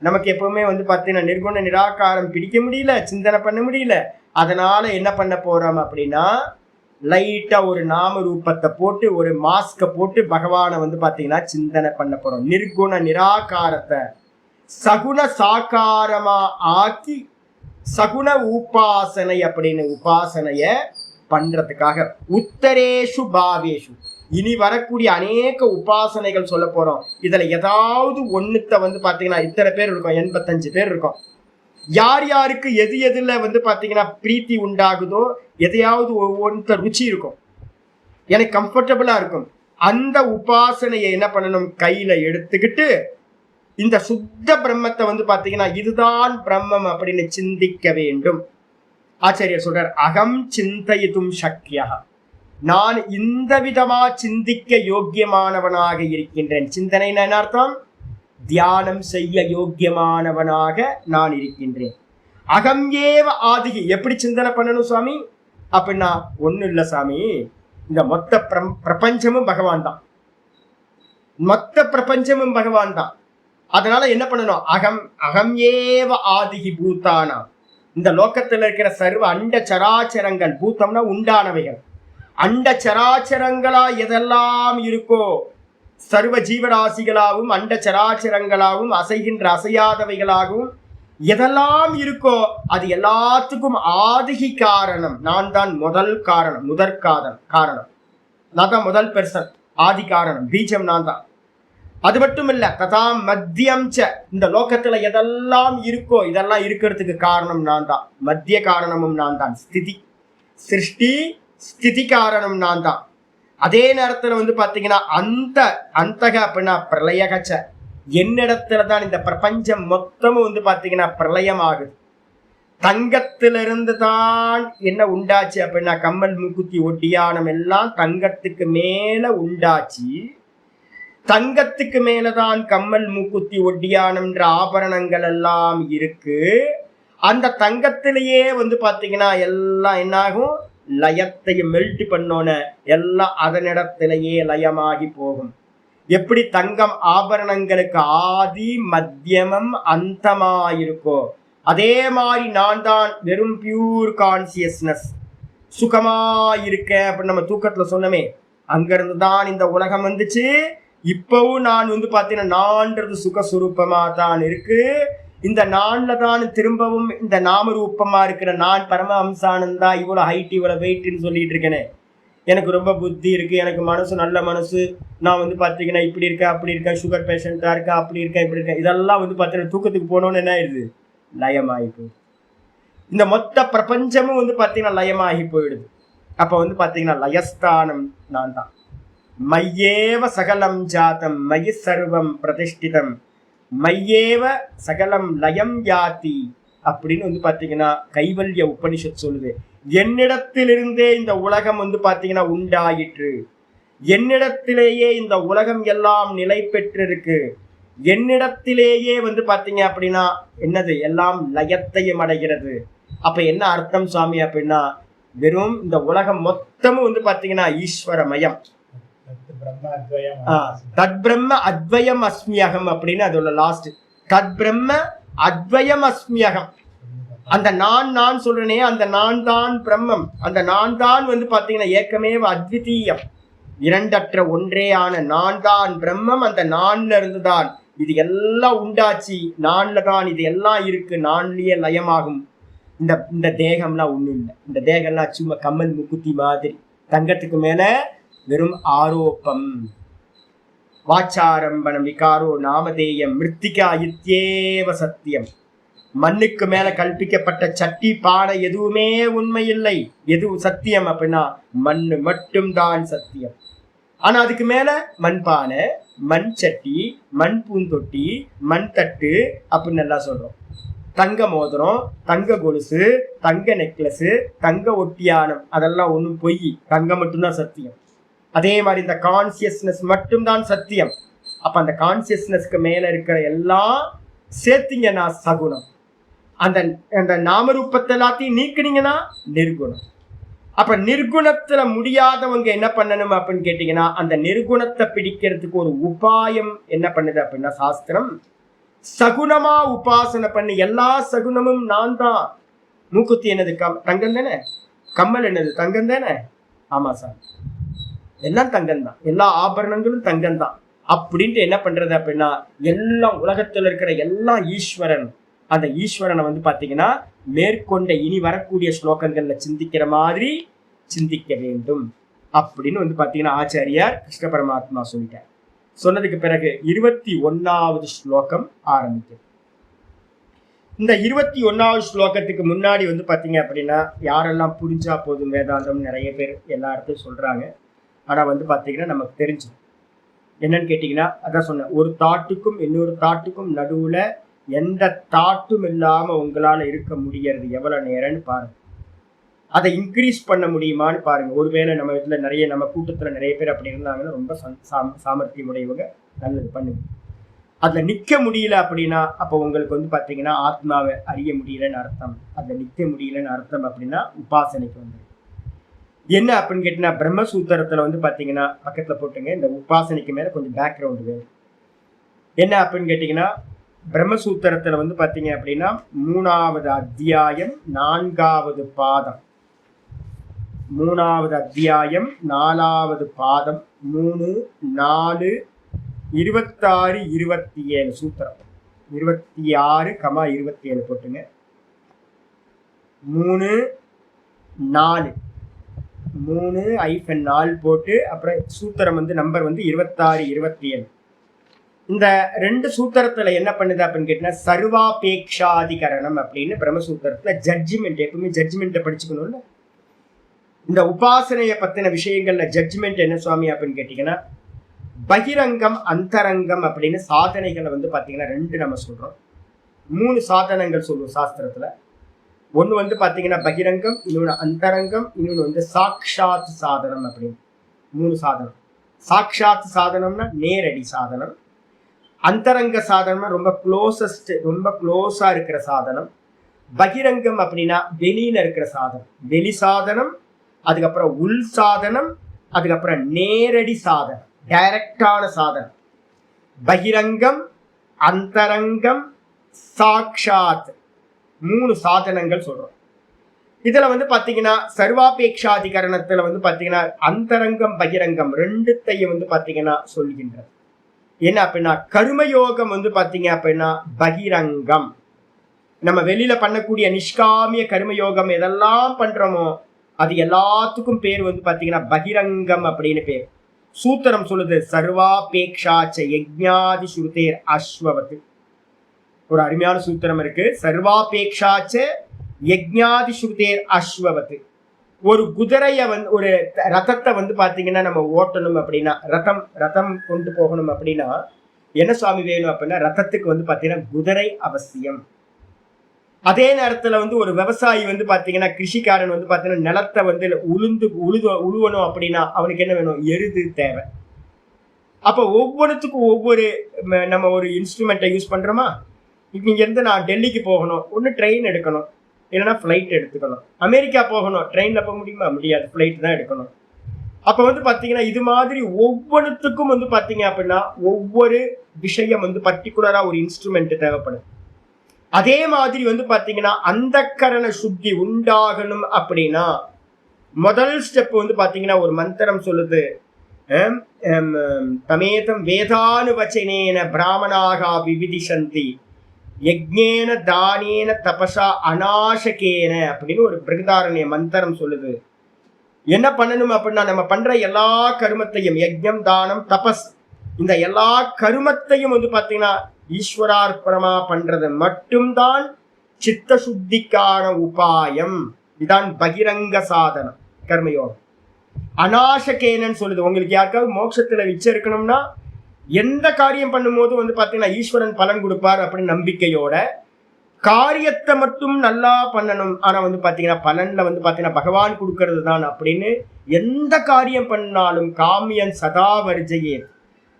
நமக்கு எப்பவுமே வந்து பாத்தீங்கன்னா நிர்குண நிராகாரம் பிடிக்க முடியல, சிந்தனை பண்ண முடியல. அதனால என்ன பண்ண போறோம் அப்படின்னா லைட்டா ஒரு நாம ரூபத்தை போட்டு ஒரு மாஸ்க போட்டு பகவானை வந்து பாத்தீங்கன்னா சிந்தனை பண்ண போறோம். நிர்குண நிராகாரத்தை சகுண சாகாரமா ஆக்கி சகுண உபாசனை அப்படின்னு உபாசனைய பண்றதுக்காக உத்தரேஷு பாவேஷு இனி வரக்கூடிய அநேக உபாசனைகள் சொல்ல போறோம். இதுல ஏதாவது ஒண்ணுத்த வந்து பாத்தீங்கன்னா இத்தனை பேர் இருக்கும், 85 பேர் இருக்கும். யார் யாருக்கு எதுல வந்து பாத்தீங்கன்னா பிரீத்தி உண்டாகுதோ எதையாவது ஒவ்வொருத்த ருச்சி இருக்கும், எனக்கு கம்ஃபர்டபுளா இருக்கும். அந்த உபாசனையை என்ன பண்ணணும், கையில எடுத்துக்கிட்டு இந்த சுத்த பிரம்மத்தை வந்து பாத்தீங்கன்னா இதுதான் பிரம்மம் அப்படின்னு சிந்திக்க வேண்டும். ஆச்சாரியர் சொல்றார், அகம் சிந்தயிதும் சக்தியா, நான் இந்த விதமா சிந்திக்க யோக்கியமானவனாக இருக்கின்றேன். சிந்தனை என்ன அர்த்தம், தியானம் செய்ய யோக்கியமானவனாக நான் இருக்கின்றேன். அகம் ஏவ ஆதிகி, எப்படி சிந்தனை பண்ணணும் சுவாமி அப்படின்னா, ஒன்னும் இல்லை சாமி, இந்த மொத்த பிரபஞ்சமும் பகவான் தான், மொத்த பிரபஞ்சமும் பகவான் தான். அதனால என்ன பண்ணணும், அகம் ஏவ ஆதிகி பூத்தானா, இந்த லோகத்துல இருக்கிற சர்வ அண்ட சராச்சரங்கள், பூத்தம்னா உண்டானவைகள், அண்ட சராச்சரங்களா எதெல்லாம் இருக்கோ, சர்வ ஜீவராசிகளாகவும் அண்ட சராச்சரங்களாகவும் அசைகின்ற அசையாதவைகளாகவும் எதெல்லாம் இருக்கோ அது எல்லாத்துக்கும் ஆதிகி காரணம் நான் தான். முதல் காரணம், காரணம் நான் தான். முதல் பெர்சன், ஆதி காரணம், பீஜம் நான் தான். அது மட்டும் இல்ல, ததா மத்தியம் ச, இந்த லோகத்துல எதெல்லாம் இருக்கோ இதெல்லாம் இருக்கிறதுக்கு காரணம் நான் தான். மத்திய காரணமும் நான் தான். ஸ்திதி, சிருஷ்டி ஸ்திதி காரணம் நான் தான். அதே நேரத்துல பாத்தீங்கன்னா அந்தக அப்படின்னா பிரளயகச்ச, என்னிடத்துல தான் இந்த பிரபஞ்சம் மொத்தமும் பாத்தீங்கன்னா பிரளயம் ஆகுது. தங்கத்திலிருந்து தான் என்ன உண்டாச்சு அப்படின்னா கம்மல் மூக்குத்தி ஒட்டியானம் எல்லாம் தங்கத்துக்கு மேல உண்டாச்சு. தங்கத்துக்கு மேலதான் கம்மல் மூக்குத்தி ஒட்டியானம்ன்ற ஆபரணங்கள் எல்லாம் இருக்கு. அந்த தங்கத்திலேயே பாத்தீங்கன்னா எல்லாம் என்னாகும், லயத்தையும் மெல்ட் பண்ணோன எல்லாம் அதனிடத்திலேயே லயமாகி போகும். எப்படி தங்கம் ஆபரணங்களுக்கு ஆதி மத்தியமம் அந்தமாயிருக்கோ அதே மாதிரி நான் தான் வெறும் பியூர் கான்சியஸ்னஸ், சுகமாயிருக்கேன் அப்படின்னு நம்ம தூக்கத்துல சொன்னமே, அங்கிருந்து தான் இந்த உலகம் வந்துச்சு. இப்பவும் நான் பாத்தீங்கன்னா நான்றது சுகஸ்வரூபமா தான் இருக்கு. இந்த நான்ல தான் திரும்பவும் இந்த நாமரூபமா இருக்கிற நான் பரம அம்சானந்தா இவ்வளவு ஹைட் இவ்வளவு வெயிட்னு சொல்லிட்டு இருக்கேனே. எனக்கு ரொம்ப புத்தி இருக்கு, எனக்கு மனசு நல்ல மனசு, நான் பாத்தீங்கன்னா இப்படி இருக்கேன் அப்படி இருக்கேன், சுகர் பேஷண்டா இருக்கேன் அப்படி இருக்கேன் இப்படி இருக்கேன், இதெல்லாம் பாத்தீங்கன்னா தூக்கத்துக்கு போனோன்னு என்ன ஆயிடுது, லயமாகி போயிடுது. இந்த மொத்த பிரபஞ்சமும் பாத்தீங்கன்னா லயமாகி போயிடுது. அப்ப பாத்தீங்கன்னா லயஸ்தானம் நான் தான். மையேவ சகலம் ஜாதம் மயி சர்வம் பிரதிஷ்டிதம் மையேவ சகலம் லயம் யாதி அப்படின்னு பாத்தீங்கன்னா கைவல்ய உபனிஷத் சொல்லுது. என்னிடத்திலிருந்தே இந்த உலகம் பாத்தீங்கன்னா உண்டாயிற்று, என்னிடத்திலேயே இந்த உலகம் எல்லாம் நிலை பெற்றிருக்கு, என்னிடத்திலேயே பாத்தீங்க அப்படின்னா என்னது எல்லாம் லயத்தையும் அடைகிறது. அப்ப என்ன அர்த்தம் சுவாமி அப்படின்னா, வெறும் இந்த உலகம் மொத்தமும் பாத்தீங்கன்னா ஈஸ்வரமயம். தத் பிரம்ம அத்வயம் அஸ்மியகம் அப்படின்னு அதோட லாஸ்ட், தத் பிரம்ம அத்வயம் அஸ்மியகம். அந்த நான் சொல்றேனே, அந்த நான் தான் பிரம்மம். அந்த நான் தான் பாத்தீங்கன்னா ஏக்கமேவ அத்விதீயம், இரண்டற்ற ஒன்றே ஆன நான் தான் பிரம்மம். அந்த நான்ல இருந்துதான் இது எல்லாம் உண்டாச்சு, நான்ல தான் இது எல்லாம் இருக்கு, நான்லயே லயமாகும். இந்த தேகம்லாம் ஒண்ணும் இல்லை, இந்த தேகம்லாம் சும்மா கம்மல் முக்குத்தி மாதிரி, தங்கத்துக்கு மேல வெறும் ஆரோப்பம். வாச்சாரம்பணம் விகாரோ நாமதேயம் மிருத்திகா இத்யேவ சத்தியம். மண்ணுக்கு மேல கல்பிக்கப்பட்ட சட்டி பானை எதுவுமே உண்மை இல்லை. எது சத்தியம் அப்படின்னா மண்ணு மட்டும்தான் சத்தியம். ஆனா அதுக்கு மேல மண் பானை, மண் சட்டி, மண் பூந்தொட்டி, மண் தட்டு அப்படின்னு எல்லாம் சொல்றோம். தங்க மோதிரம், தங்க கொலுசு, தங்க நெக்லஸ், தங்க ஒட்டியானம், அதெல்லாம் ஒண்ணும் பொய், தங்கம் மட்டும்தான் சத்தியம். அதே மாதிரி இந்த கான்சியஸ்னஸ் மட்டும்தான் சத்தியம். அப்ப அந்த கான்சியஸ்னஸ்க்கு மேல இருக்கிற எல்லாம் சேர்த்தீங்கன்னா சகுணம். அந்த நாமரூபத்தை எல்லாத்தையும் நீக்கினீங்கன்னா நிர்குணம். அப்ப நிர்குணத்துல முடியாதவங்க என்ன பண்ணணும் அப்படின்னு கேட்டீங்கன்னா, அந்த நிர்குணத்தை பிடிக்கிறதுக்கு ஒரு உபாயம் என்ன பண்ணுது அப்படின்னா சாஸ்திரம் சகுணமா உபாசனை பண்ணி, எல்லா சகுனமும் நான் தான். மூக்குத்தி என்னது தங்கம் தானே, கம்மல் என்னது தங்கம் தானே, ஆமா சார் எல்லாம் தங்கம் தான், எல்லா ஆபரணங்களும் தங்கம் தான் அப்படின்ட்டு என்ன பண்றது அப்படின்னா, எல்லாம் உலகத்துல இருக்கிற எல்லாம் ஈஸ்வரன். அந்த ஈஸ்வரனை பாத்தீங்கன்னா மேற்கொண்ட இனி வரக்கூடிய ஸ்லோகங்கள்ல சிந்திக்கிற மாதிரி சிந்திக்க வேண்டும் அப்படின்னு பாத்தீங்கன்னா ஆச்சாரியார் கிருஷ்ண பரமாத்மா சொல்லிட்டார். சொன்னதுக்கு பிறகு 21வது ஸ்லோகம் ஆரம்பிக்கும். இந்த 21வது ஸ்லோகத்துக்கு முன்னாடி பாத்தீங்க அப்படின்னா, யாரெல்லாம் புரிஞ்சா போதும் வேதாந்தம் நிறைய பேர் எல்லா இடத்தையும் சொல்றாங்க. ஆனா பாத்தீங்கன்னா நமக்கு தெரிஞ்சு என்னன்னு கேட்டீங்கன்னா, அதான் சொன்னேன், ஒரு தாட்டுக்கும் இன்னொரு தாட்டுக்கும் நடுவுல எந்த தாட்டும் இல்லாம உங்களால இருக்க முடியறது எவ்வளவு நேரம்னு பாருங்க. அதை இன்க்ரீஸ் பண்ண முடியுமான்னு பாருங்க. ஒருவேளை நம்ம இதுல நிறைய, நம்ம கூட்டத்துல நிறைய பேர் அப்படி இருந்தாங்கன்னா ரொம்ப சாமர்த்தியம் உடையவங்க, நல்லது பண்ணுங்க. அதுல நிக்க முடியல அப்படின்னா அப்ப உங்களுக்கு பாத்தீங்கன்னா ஆத்மாவை அறிய முடியலன்னு அர்த்தம். அதுல நிக்க முடியலன்னு அர்த்தம் அப்படின்னா உபாசனைக்கு வந்து என்ன அப்படின்னு கேட்டீங்கன்னா, பிரம்மசூத்திரத்துல பாத்தீங்கன்னா பக்கத்துல போட்டுங்க, இந்த உபாசனைக்கு மேல கொஞ்சம் பேக்ரவுண்ட் வேணும். என்ன அப்படின்னு கேட்டீங்கன்னா, பிரம்மசூத்திரத்துல வந்து பாத்தீங்க அப்படின்னா 3வது அத்தியாயம் 4வது பாதம், 3வது அத்தியாயம் 4வது பாதம், 3, 4, 26, 27 சூத்திரம். 26, 27 போட்டுங்க. 3, 4 3-4 போட்டு அப்புறம் சூத்திரம் வந்து நம்பர் வந்து 26, 27. இந்த 2 சூத்திரத்துல என்ன பண்ணுது அப்படின்னு கேட்டீங்கன்னா சர்வாபேக்ஷாதிகரணம் அப்படின்னு பிரம்மசூத்திரத்துல ஜட்ஜ்மெண்ட். எப்பவுமே ஜட்ஜ்மெண்ட்டை படிச்சுக்கணும்ல. இந்த உபாசனையை பத்தின விஷயங்கள்ல ஜட்ஜ்மெண்ட் என்ன சுவாமி அப்படின்னு கேட்டீங்கன்னா பகிரங்கம் அந்தரங்கம் அப்படின்னு சாதனைகளை வந்து பாத்தீங்கன்னா 2 நம்ம சொல்றோம். 3 சாதனங்கள் சொல்லுவோம் சாஸ்திரத்துல. ஒன்று வந்து பார்த்தீங்கன்னா பகிரங்கம், இன்னொன்று அந்தரங்கம், இன்னொன்று வந்து சாக்ஷாத் சாதனம் அப்படின்னு 3 சாதனம். சாக்ஷாத் சாதனம்னா நேரடி சாதனம், அந்தரங்க சாதனம்னா ரொம்ப க்ளோஸா இருக்கிற சாதனம், பகிரங்கம் அப்படின்னா வெளியில இருக்கிற சாதனம், வெளி சாதனம், அதுக்கப்புறம் உள் சாதனம், அதுக்கப்புறம் நேரடி சாதனம், டைரக்டான சாதனம். பகிரங்கம், அந்தரங்கம், சாக்ஷாத் 3 சாதனங்கள் சொல்றோம். இதுல வந்து பாத்தீங்கன்னா சர்வாபேக்ஷாதிகரணத்துல வந்து பாத்தீங்கன்னா அந்தரங்கம் பகிரங்கம் 2த்தையும் வந்து பாத்தீங்கன்னா சொல்கின்றது. என்ன அப்படின்னா கர்மயோகம் வந்து பாத்தீங்க அப்படின்னா பகிரங்கம். நம்ம வெளியில பண்ணக்கூடிய நிஷ்காமிய கர்மயோகம் எதெல்லாம் பண்றோமோ அது எல்லாத்துக்கும் பேர் வந்து பாத்தீங்கன்னா பகிரங்கம் அப்படின்னு பேர். சூத்திரம் சொல்லுது சர்வாபேக்ஷாச்ச யஜ்ஞாதி ஸ்ருதேர் அஸ்வவத். ஒரு அருமையான சூத்திரம் இருக்கு. சர்வாபேக்ஷாச்ச யஜ்ஞாதி ஸ்ருதேர் அஸ்வவத். ஒரு குதிரைய வந்து ஒரு ரதத்தை வந்து பாத்தீங்கன்னா நம்ம ஓட்டணும் அப்படின்னா ரதம் கொண்டு போகணும் அப்படின்னா என்ன சுவாமி வேணும் அப்படின்னா ரதத்துக்கு வந்து பாத்தீங்கன்னா குதிரை அவசியம். அதே நேரத்துல வந்து ஒரு விவசாயி வந்து பாத்தீங்கன்னா கிருஷிக்காரன் வந்து பாத்தீங்கன்னா நிலத்தை வந்து உழுவணும் அப்படின்னா அவனுக்கு என்ன வேணும்? எருது தேவை. அப்ப ஒவ்வொருத்துக்கும் ஒவ்வொரு நம்ம ஒரு இன்ஸ்ட்ருமெண்ட்டை யூஸ் பண்றோமா? இங்க இருந்து நான் டெல்லிக்கு போகணும், ஒன்று ட்ரெயின் எடுக்கணும், இல்லைன்னா ஃப்ளைட் எடுத்துக்கணும். அமெரிக்கா போகணும், ட்ரெயினில் போக முடியுமா? முடியாது, ஃப்ளைட் தான் எடுக்கணும். அப்போ வந்து பார்த்தீங்கன்னா இது மாதிரி ஒவ்வொருத்துக்கும் வந்து பார்த்தீங்க அப்படின்னா ஒவ்வொரு விஷயம் வந்து பர்டிகுலராக ஒரு இன்ஸ்ட்ருமெண்ட் தேவைப்படும். அதே மாதிரி வந்து பார்த்தீங்கன்னா அந்த கரண சுத்தி உண்டாகணும் அப்படின்னா முதல் ஸ்டெப் வந்து பார்த்தீங்கன்னா ஒரு மந்திரம் சொல்லுது. தமேதம் வேதானுவச்சனேன பிராமணாகா விவிதிஷந்தி யஜ்ஞேன தானேன தபசா அநாசகேன அப்படின்னு ஒரு பிரகதாரண்ய மந்திரம் சொல்லுது. என்ன பண்ணணும் அப்படின்னா நம்ம பண்ற எல்லா கருமத்தையும் யஜ்ஞம் தானம் தபஸ் இந்த எல்லா கருமத்தையும் வந்து பார்த்தீங்கன்னா ஈஸ்வரார்ப்பணமா பண்றது மட்டும்தான் சித்த சுத்திக்கான உபாயம். இதான் பகிரங்க சாதனம் கர்மயோகம். அநாசகேனன்னு சொல்லுது. உங்களுக்கு யாருக்காவது மோட்சத்துல இச்சை இருக்கணும்னா எந்த காரியம் பண்ணும்போது வந்து பாத்தீங்கன்னா ஈஸ்வரன் பலன் கொடுப்பார் அப்படின்னு நம்பிக்கையோட காரியத்தை மட்டும் நல்லா பண்ணணும். ஆனா வந்து பாத்தீங்கன்னா பலன்ல வந்து பாத்தீங்கன்னா பகவான் கொடுக்கறது தான் அப்படின்னு எந்த காரியம் பண்ணாலும் காமியன் சதா வர்ஜயே,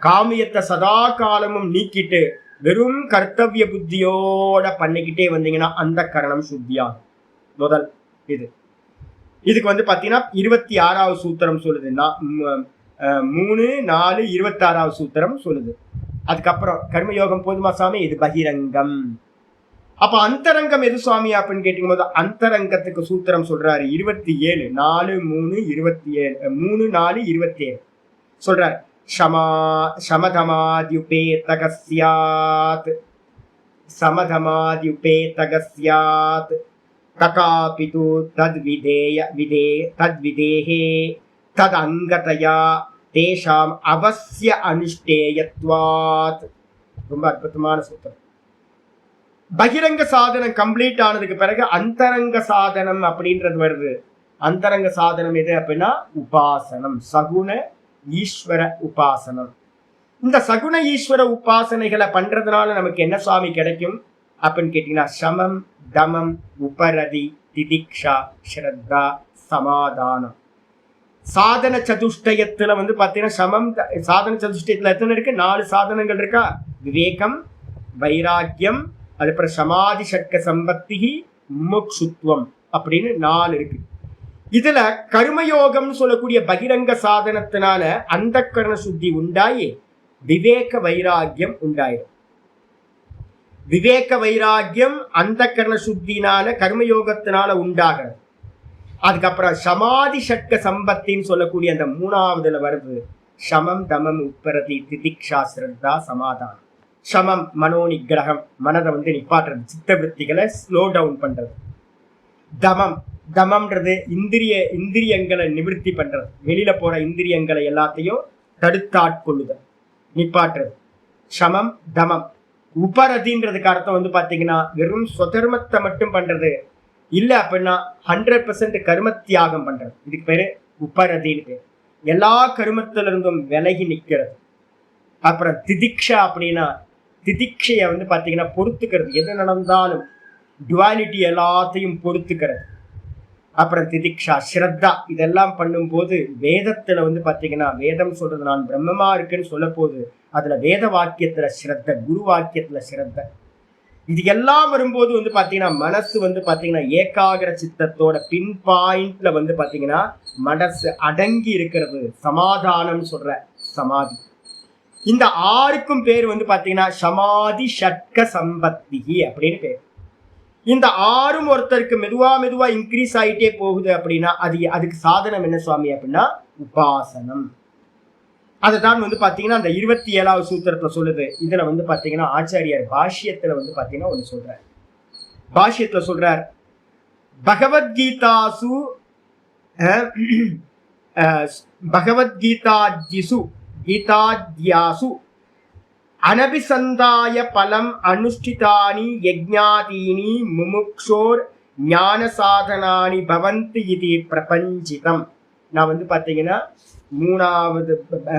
காமியத்தை சதா காலமும் நீக்கிட்டு வெறும் கர்த்தவிய புத்தியோட பண்ணிக்கிட்டே வந்தீங்கன்னா அந்த கரணம் சுத்தியா. முதல் இதுக்கு வந்து பாத்தீங்கன்னா 26வது சூத்திரம் சொல்லுது. 3, 4, 26வது சூத்திரம் சொல்லுது. அதுக்கப்புறம் கர்மயோகம் போதுமா சாமி? இது பகிரங்கம். அப்ப அந்தரங்கம் எது சுவாமி அப்படின்னு கேட்கும் போது அந்தரங்கத்துக்கு சூத்திரம் சொல்றாரு 27, 4, 3, 27, 3, 4, 27 சொல்றாரு. சமதமாத்யுபேதகஸ்யாத் சமதமாத்யுபேதகஸ்யாத் தகாபிது தத்விதேஹே ததங்கதயா தேஷாம் அவசிய அனுஷ்டேயத்வாத். ரொம்ப அற்புதமான சூத்திரம். பகிரங்க சாதனம் கம்ப்ளீட் ஆனதுக்கு பிறகு அந்தரங்க சாதனம் அப்படின்றது வருது. அந்தரங்க சாதனம் எது அப்படின்னா உபாசனம், சகுண ஈஸ்வர உபாசனம். இந்த சகுண ஈஸ்வர உபாசனைகளை பண்றதுனால நமக்கு என்ன சுவாமி கிடைக்கும் அப்படின்னு கேட்டீங்கன்னா சமம், தமம், உபரதி, திதிக்ஷா, ஸ்ரத்தா, சமாதானம். சாதன சதுஷ்டயத்துல வந்து பாத்தீங்கன்னா சமம். சாதன சதுஷ்டயத்துல எத்தனை இருக்கு? 4 சாதனங்கள் இருக்கா? விவேகம், வைராக்கியம், அதுக்கப்புறம் சமாதி சட்க சம்பத்தி, முமுட்சுத்துவம் அப்படின்னு 4 இருக்கு. இதுல கர்மயோகம் சொல்லக்கூடிய பகிரங்க சாதனத்தினால அந்த கரண சுத்தி உண்டாயி விவேக வைராக்கியம் உண்டாயிடும். விவேக வைராக்கியம் அந்த கர்ண சுத்தினால கர்மயோகத்தினால உண்டாகிறது. அதுக்கப்புறம் சமாதி ஷட்க சம்பத்தின்னு சொல்லக்கூடிய அந்த மூணாவதுல வருது சமம் தமம் உப்பரதி திதிக்ஷா ஸ்ரத்தா சமாதானம். சமம் மனோ நிகிரகம், மனதை நிப்பாட்டுறது, சித்தவృத்திகளை ஸ்லோ டவுன் பண்றது. தமம், தமம்ன்றது இந்திரியங்களை நிவர்த்தி பண்றது, வெளியில போற இந்திரியங்களை எல்லாத்தையும் தடுத்தாட்கொள்ளுதல், நிப்பாட்டுறது. சமம் தமம். உபரதின்றதுக்கு அர்த்தம் பாத்தீங்கன்னா வெறும் ஸ்வதர்மத்தை மட்டும் பண்றது இல்ல அப்படின்னா 100% கர்ம தியாகம் பண்றது. இதுக்கு பேரு உபரதின்னு பேரு. எல்லா கருமத்திலிருந்தும் விலகி நிற்கிறது. அப்புறம் திதிக்ஷா அப்படின்னா திதிக்ஷைய பாத்தீங்கன்னா பொறுத்துக்கிறது, எது நடந்தாலும் டுவாலிட்டி எல்லாத்தையும் பொறுத்துக்கிறது. அப்புறம் திதிக்ஷா ஸ்ரத்தா, இதெல்லாம் பண்ணும்போது வேதத்துல பாத்தீங்கன்னா வேதம் சொல்றது நான் பிரம்மமா இருக்குன்னு சொல்ல போது அதுல வேத வாக்கியத்துல ஸ்ரத்த, குரு வாக்கியத்துல ஸ்ரத்த. இது எல்லாம் வரும்போது பாத்தீங்கன்னா மனசு பாத்தீங்கன்னா ஏகாகிர சித்தத்தோட பின் பாயிண்ட்ல பாத்தீங்கன்னா மனசு அடங்கி இருக்கிறது, சமாதானம் சொல்ற சமாதி. இந்த 6க்கும் பேர் பாத்தீங்கன்னா சமாதி ஷட்க சம்பத்தி அப்படின்னு பேர். இந்த 6ம் ஒருத்தருக்கு மெதுவா இன்க்ரீஸ் ஆயிட்டே போகுது அப்படின்னா அதுக்கு சாதனம் என்ன சுவாமி அப்படின்னா உபாசனம். அதுதான் பாத்தீங்கன்னா அந்த 27வது சூத்திரத்துல சொல்லுது. இதுல பாத்தீங்கன்னா ஆச்சாரியார் பாஷ்யத்துல பாத்தீங்கன்னா ஒண்ணு சொல்றார். பாஷ்யத்துல சொல்றார், பகவத்கீதாசு பகவத்கீதாத்யசு கீதாத்யாசு அனபிசந்தாய பலம் அனுஷ்டிதானி யஜ்ஞாதீனி முமுக்ஷோர் ஞான சாதனானி பவந்தி இது பிரபஞ்சிதம். நான் பாத்தீங்கன்னா 3வது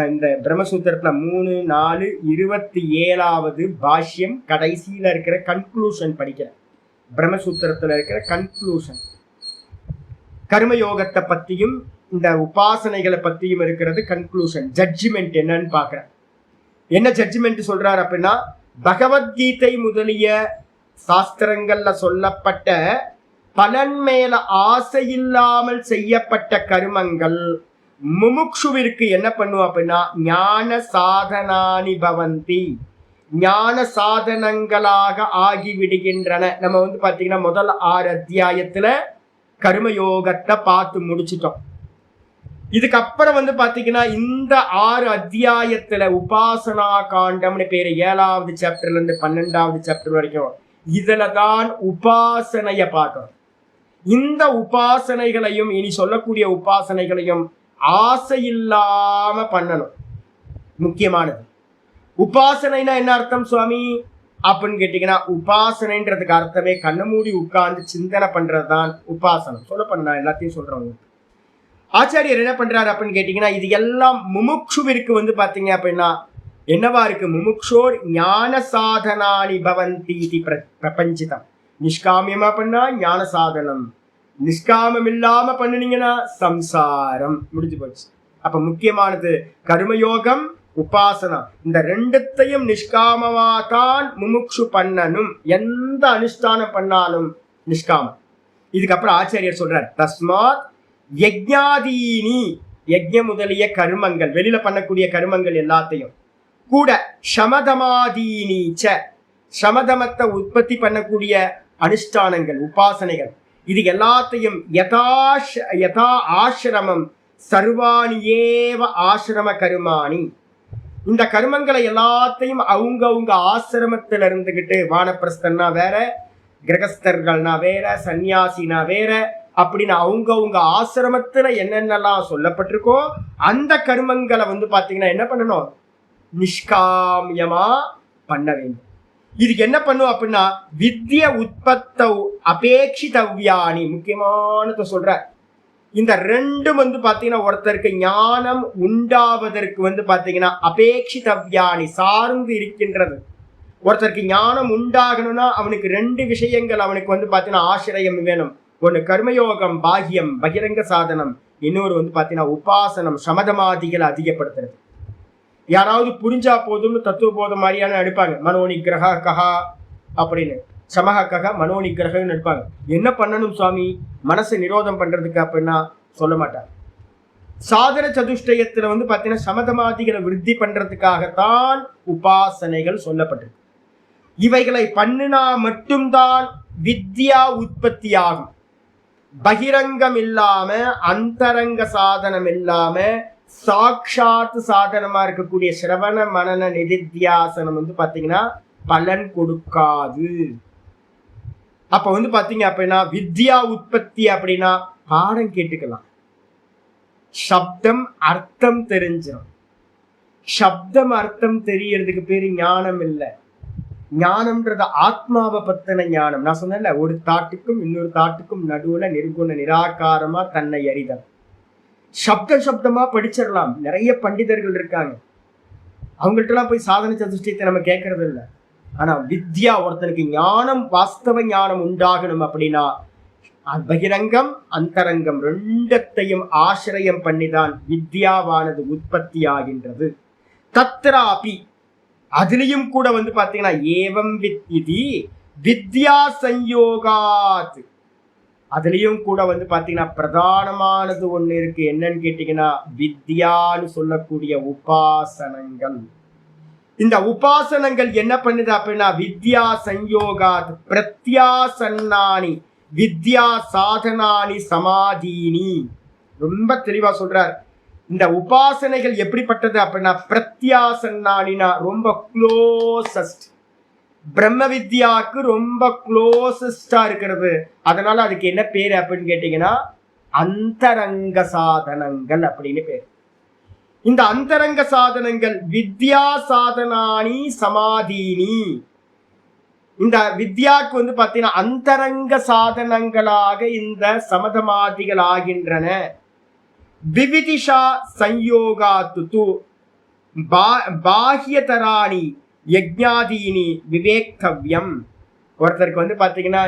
இந்த பிரம்மசூத்திரத்துல 3, 4, 27வது பாஷ்யம் கடைசியில இருக்கிற கன்க்ளூஷன் படிக்கிறேன். பிரம்மசூத்திரத்துல இருக்கிற கன்க்ளூஷன் கர்மயோகத்தை பத்தியும் இந்த உபாசனைகளை பத்தியும் இருக்கிறது. கன்க்ளூஷன் ஜட்ஜ்மெண்ட் என்னன்னு பாக்குறேன். என்ன ஜட்ஜ்மெண்ட் சொல்றாரு அப்படின்னா, பகவத்கீதை முதலிய சாஸ்திரங்கள்ல சொல்லப்பட்ட பலன் மேல ஆசை இல்லாமல் செய்யப்பட்ட கர்மங்கள் முமுக்ஷுவிற்கு என்ன பண்ணும் அப்படின்னா ஞான சாதனானி பவந்தி, ஞான சாதனங்களாக ஆகிவிடுகின்றன. நம்ம பாத்தீங்கன்னா முதல் 6 அத்தியாயத்துல கர்மயோகத்தை பார்த்து முடிச்சிட்டோம். இதுக்கப்புறம் பாத்தீங்கன்னா இந்த 6 அத்தியாயத்துல உபாசனா காண்டம்னு பேரு 7வது சாப்டர்ல இருந்து 12வது சாப்டர் வரைக்கும் இதுலதான் உபாசனைய பார்க்கணும். இந்த உபாசனைகளையும் இனி சொல்லக்கூடிய உபாசனைகளையும் ஆசை இல்லாம பண்ணணும். முக்கியமானது. உபாசனைனா என்ன அர்த்தம் சுவாமி அப்படின்னு கேட்டீங்கன்னா, உபாசனைன்றதுக்கு அர்த்தமே கண்ண மூடி உட்கார்ந்து சிந்தனை பண்றதுதான் உபாசனம். சொல்ல பண்ண எல்லாத்தையும் சொல்றவங்க. ஆச்சாரியர் என்ன பண்றாரு அப்படின்னு கேட்டீங்கன்னா, இது எல்லாம் முமுக்ஷுவிற்கு பாத்தீங்க அப்படின்னா என்னவா இருக்கு, முமுக்ஷோர் ஞான சாதனானி பவந்தி இது பிரபஞ்சிதம். நிஷ்காமியமா பண்ணா ஞான சாதனம், நிஷ்காமம் இல்லாம பண்ணினீங்கன்னா சம்சாரம், முடிஞ்சு போச்சு. அப்ப முக்கியமானது கர்மயோகம், உபாசனா. இந்த 2த்தையும் நிஷ்காமமா தான் முமுக்ஷு பண்ணணும். எந்த அனுஷ்டானம் பண்ணாலும் நிஷ்காமம். இதுக்கப்புறம் ஆச்சாரியர் சொல்றார், தஸ்மாத் யஜ்ஞாதீனி, யஜ்ஞ முதலிய கர்மங்கள், வெளியில பண்ணக்கூடிய கர்மங்கள் எல்லாத்தையும் கூட சமதமாதீனீச்ச, சமதமத்தை உற்பத்தி பண்ணக்கூடிய அனுஷ்டானங்கள், உபாசனைகள், இது எல்லாத்தையும் யதா ஆசிரமம் சர்வாணியேவ ஆசிரம கருமாணி, இந்த கர்மங்களை எல்லாத்தையும் அவங்க ஆசிரமத்துல இருந்துகிட்டு, வானப்பிரஸ்தன்னா வேற, கிரகஸ்தர்கள்னா வேற, சன்னியாசினா வேற, அப்படின்னு அவங்க ஆசிரமத்துல என்னென்னலாம் சொல்லப்பட்டிருக்கோ அந்த கர்மங்களை பாத்தீங்கன்னா என்ன பண்ணணும், நிஷ்காமியமா பண்ண வேண்டும். இதுக்கு என்ன பண்ணும் அப்படின்னா வித்ய உற்பத்த அபேட்சிதவ்யானி, முக்கியமானதை சொல்ற. இந்த 2ம் பாத்தீங்கன்னா ஒருத்தருக்கு ஞானம் உண்டாவதற்கு பாத்தீங்கன்னா அபேட்சிதவ்யானி, சார்ந்து இருக்கின்றது. ஒருத்தருக்கு ஞானம் உண்டாகணும்னா அவனுக்கு 2 விஷயங்கள் அவனுக்கு பாத்தீங்கன்னா ஆசிரியம் வேணும். ஒண்ணு கர்மயோகம், பாகியம், பகிரங்க சாதனம். இன்னொரு பாத்தீங்கன்னா உபாசனம், சமதமாதிகளை அதிகப்படுத்துறது. யாராவது புரிஞ்சா போதும்னு தத்துவ போதம் மாதிரியான நடிப்பாங்க, மனோனிகிரக கஹா அப்படின்னு, சமஹ கஹ மனோனிகிரகன்னு நடிப்பாங்க. என்ன பண்ணணும் சுவாமி மனசை நிரோதம் பண்றதுக்கு அப்படின்னா சொல்ல மாட்டாங்க. சாதன சதுஷ்டயத்துல பாத்தீங்கன்னா சமதமாதிகளை விருத்தி பண்றதுக்காகத்தான் உபாசனைகள் சொல்லப்பட்டிருக்கு. இவைகளை பண்ணினா மட்டும்தான் வித்யா உற்பத்தி ஆகும். பகிரங்கம் இல்லாம, அந்தரங்க சாதனம் இல்லாம, சாட்சாத் சாதனமா இருக்கக்கூடிய சிரவண மனன நிதித்தியாசனம் பாத்தீங்கன்னா பலன் கொடுக்காது. அப்ப பாத்தீங்க அப்படின்னா வித்யா உற்பத்தி அப்படின்னா பாடம் கேட்டுக்கலாம், சப்தம் அர்த்தம் தெரிஞ்சிடும். சப்தம் அர்த்தம் தெரியறதுக்கு பேரு ஞானம் இல்லை. ஞானம்ன்றது ஆத்மாவை பத்தின ஞானம். நான் சொன்னேன்ல, ஒரு தாட்டுக்கும் இன்னொரு தாட்டுக்கும் நடுவுல நிர்குண நிராகாரமா தன்னை அறிதல். சப்தமா படிச்சிடலாம். நிறைய பண்டிதர்கள் இருக்காங்க, அவங்கள்ட்ட எல்லாம் போய் சாதன சதுஷ்டயத்தை நம்ம கேட்கறது இல்லை. ஆனா வித்யா, ஒருத்தனுக்கு ஞானம், வாஸ்தவ ஞானம் உண்டாகணும் அப்படின்னா பகிரங்கம் அந்தரங்கம் ரெண்டத்தையும் ஆசிரியம் பண்ணிதான் வித்யாவானது உற்பத்தி ஆகின்றது. தத்ராபி, அதுலயும் கூட பாத்தீங்கன்னா ஏவம் வித்யதி வித்யா சம்யோகாத், அதுலயும் கூட பாத்தீங்கன்னா பிரதானமானது ஒண்ணு இருக்கு. என்னன்னு கேட்டீங்கன்னா வித்யான்னு சொல்லக்கூடிய உபாசனங்கள். இந்த உபாசனங்கள் என்ன பண்ணுது அப்படின்னா வித்யா சம்யோகாத் பிரத்யாசன்னானி வித்யா சாதனானி சமாதீனி. ரொம்ப தெளிவா சொல்றார். இந்த உபாசனைகள் எப்படிப்பட்டது அப்படின்னா பிரத்யாசன்னானினா ரொம்ப க்ளோசஸ்ட், பிரம்ம வித்யாவுக்கு ரொம்ப க்ளோசஸ்டா இருக்கிறது. அதனால அதுக்கு என்ன பேரு அப்படின்னு கேட்டீங்கன்னா அந்தரங்க சாதனங்கள் அப்படின்னு பேரு. இந்த அந்தரங்க சாதனங்கள் வித்யா சாதனானி சமாதீனி. இந்த வித்யாவுக்கு பாத்தீங்கன்னா அந்தரங்க சாதனங்களாக இந்த சமதமாதிகள் ஆகின்றன. விவிதிஷா சம்யோகாத்து பாஹ்யதராணி யஜ்ஞாதீனி விவேக்தவ்யம். ஒருத்தருக்கு பாத்தீங்கன்னா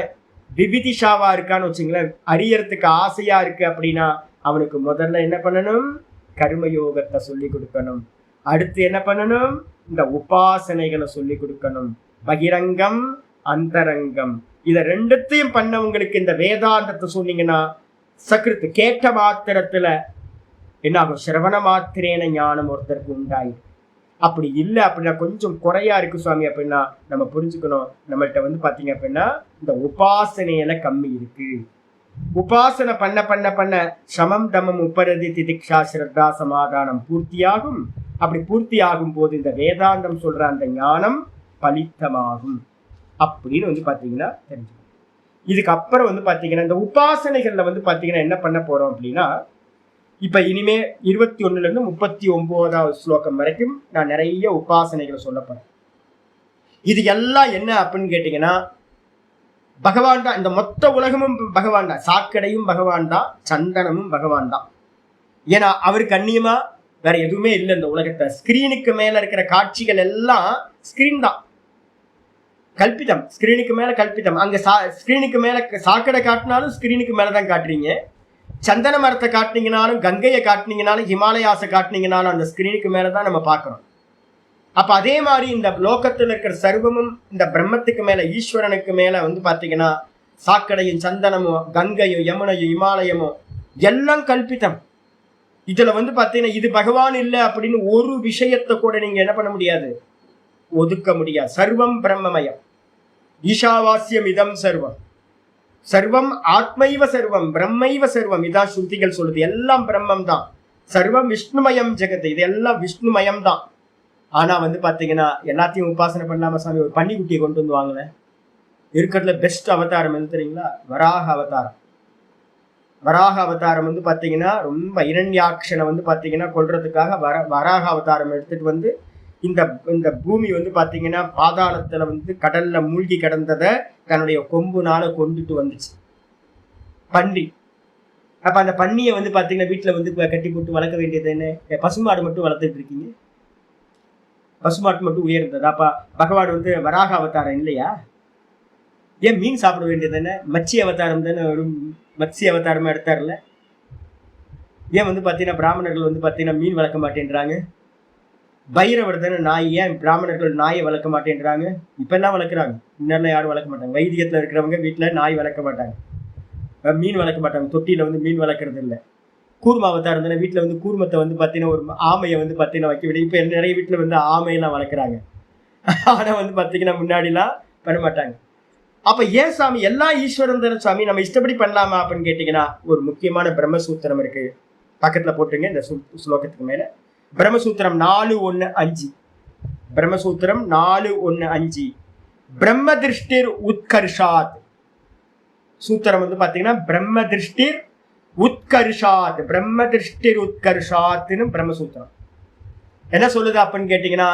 விவிதிஷாவா இருக்கான்னு வச்சுங்களேன், அறியறதுக்கு ஆசையா இருக்கு அப்படின்னா அவனுக்கு முதல்ல என்ன பண்ணணும், கர்மயோகத்தை சொல்லி கொடுக்கணும். அடுத்து என்ன பண்ணணும், இந்த உபாசனைகளை சொல்லி கொடுக்கணும். பகிரங்கம் அந்தரங்கம் இத ரெண்டுத்தையும் பண்ணவங்களுக்கு இந்த வேதாந்தத்தை சொன்னீங்கன்னா சக்ருத்து கேட்ட மாத்திரத்துல என்ன ஆகும், சிரவண மாத்திரேன ஞானம் ஒருத்தருக்கு உண்டாயிடும். அப்படி இல்லை அப்படின்னா கொஞ்சம் குறையா இருக்கு சுவாமி அப்படின்னா நம்ம புரிஞ்சுக்கணும், நம்மள்கிட்ட பாத்தீங்க அப்படின்னா இந்த உபாசனையில கம்மி இருக்கு. உபாசனை பண்ண பண்ண பண்ண சமம் தமம் உபரதி திதிக்ஷா ஸ்ரத்தா சமாதானம் பூர்த்தியாகும். அப்படி பூர்த்தி ஆகும் போது இந்த வேதாந்தம் சொல்ற அந்த ஞானம் பலித்தமாகும் அப்படின்னு பாத்தீங்கன்னா தெரிஞ்சுக்கணும். இதுக்கப்புறம் பாத்தீங்கன்னா இந்த உபாசனைகள்ல பாத்தீங்கன்னா என்ன பண்ண போறோம் அப்படின்னா, இப்ப இனிமே 21 to 39 ஸ்லோகம் வரைக்கும் நான் நிறைய உபாசனைகளை சொல்ல போறேன். இது எல்லாம் என்ன அப்படின்னு கேட்டீங்கன்னா பகவான் தான். இந்த மொத்த உலகமும் பகவான் தான், சாக்கடையும் பகவான் தான், சந்தனமும் பகவான் தான். ஏன்னா அவருக்கு அந்நியமா வேற எதுவுமே இல்லை இந்த உலகத்தை. ஸ்கிரீனுக்கு மேல இருக்கிற காட்சிகள் எல்லாம் ஸ்கிரீன் தான், கல்பிதம். ஸ்கிரீனுக்கு மேல கல்பிதம். அங்க ஸ்கிரீனுக்கு மேல சாக்கடை காட்டினாலும் ஸ்கிரீனுக்கு மேலதான் காட்டுறீங்க. சந்தன மரத்தை காட்டினீங்கனாலும், கங்கையை காட்டினீங்கனாலும், ஹிமாலயாசை காட்டினீங்கனாலும் அந்த ஸ்கிரீனுக்கு மேலதான் நம்ம பார்க்கிறோம். அப்ப அதே மாதிரி இந்த லோகத்துல இருக்கிற சர்வமும் இந்த பிரம்மத்துக்கு மேல, ஈஸ்வரனுக்கு மேல பாத்தீங்கன்னா சாக்கடையும் சந்தனமும் கங்கையும் யமுனையும் இமாலயமும் எல்லாம் கல்பிதம். இதுல பாத்தீங்கன்னா இது பகவான் இல்லை அப்படின்னு ஒரு விஷயத்தை கூட நீங்க என்ன பண்ண முடியாது, ஒதுக்க முடியாது. சர்வம் பிரம்மமயம், ஈஷாவாஸ்யம் இதம் சர்வம், சர்வம் ஆத்மைவ சர்வம் பிரம்மைவ சர்வம். இதான் ஸ்ருதிகள் சொல்லுது, எல்லாம் பிரம்மம் தான். சர்வம் விஷ்ணுமயம் ஜெகத், இது எல்லாம் விஷ்ணுமயம் தான். ஆனா பாத்தீங்கன்னா எல்லாத்தையும் உபாசனை பண்ணாம சாமி ஒரு பன்னிக்குட்டியை கொண்டு வாங்களேன். இருக்கிறதுல பெஸ்ட் அவதாரம் எது தெரியுங்களா, வராக அவதாரம். வராக அவதாரம் பாத்தீங்கன்னா ரொம்ப இரண்யாட்சனை பாத்தீங்கன்னா கொல்றதுக்காக வராக அவதாரம் எடுத்துட்டு இந்த இந்த பூமி பாத்தீங்கன்னா பாதாளத்துல கடல்ல மூழ்கி கிடந்ததை தன்னுடைய கொம்புனால கொண்டுட்டு வந்துச்சு பன்றி. அப்ப அந்த பன்னியை பாத்தீங்கன்னா வீட்டுல கட்டி போட்டு வளர்க்க வேண்டியது என்ன, பசுமாடு மட்டும் வளர்த்துட்டு இருக்கீங்க, பசுமாட்டு மட்டும் உயர்ந்தது. அப்ப பகவான் வராக அவதாரம் இல்லையா? ஏன் மீன் சாப்பிட வேண்டியது என்ன, மச்சி அவதாரம் தானே, ஒரு மத்ஸ்ய அவதாரமா எடுத்தார்ல. ஏன் பாத்தீங்கன்னா பிராமணர்கள் பாத்தீங்கன்னா மீன் வளர்க்க மாட்டேன்றாங்க? பைரவர் தானே நாய், ஏன் பிராமணர்கள் நாயை வளர்க்க மாட்டேன்றாங்க? இப்ப எல்லாம் வளர்க்குறாங்க, இன்னும் யாரும் வளர்க்க மாட்டாங்க. வைத்தியத்துல இருக்கிறவங்க வீட்டுல நாய் வளர்க்க மாட்டாங்க, மீன் வளர்க்க மாட்டாங்க, தொட்டியில மீன் வளர்க்கறது இல்லை. கூர்ம அவதாரம் தானே, வீட்டுல கூர்மத்தை பாத்தீங்கன்னா ஒரு ஆமையை பாத்தீங்கன்னா வைக்க விட. இப்ப நிறைய வீட்டுல ஆமையெல்லாம் வளர்க்குறாங்க. ஆனா வந்து பாத்தீங்கன்னா முன்னாடிலாம் பண்ண மாட்டாங்க. அப்ப ஏன் சாமி எல்லாம் ஈஸ்வரன் தானே சாமி, நம்ம இஷ்டப்படி பண்ணலாமா அப்படின்னு கேட்டீங்கன்னா, ஒரு முக்கியமான பிரம்மசூத்திரம் இருக்கு. பக்கத்துல போட்டுங்க இந்த ஸ்லோகத்துக்கு மேல. பிரம்மசூத்திரம் 4.1.5. பிரம்மசூத்திரம் 4.1.5. பிரம்ம திருஷ்டிர் உத்கர்ஷாத். சூத்திரம் வந்து பாத்தீங்கன்னா பிரம்ம திருஷ்டிர் உத்கர்ஷாத். பிரம்ம திருஷ்டிர் உத்கர்ஷாத்னு பிரம்மசூத்திரம் என்ன சொல்லுது அப்படின்னு கேட்டீங்கன்னா,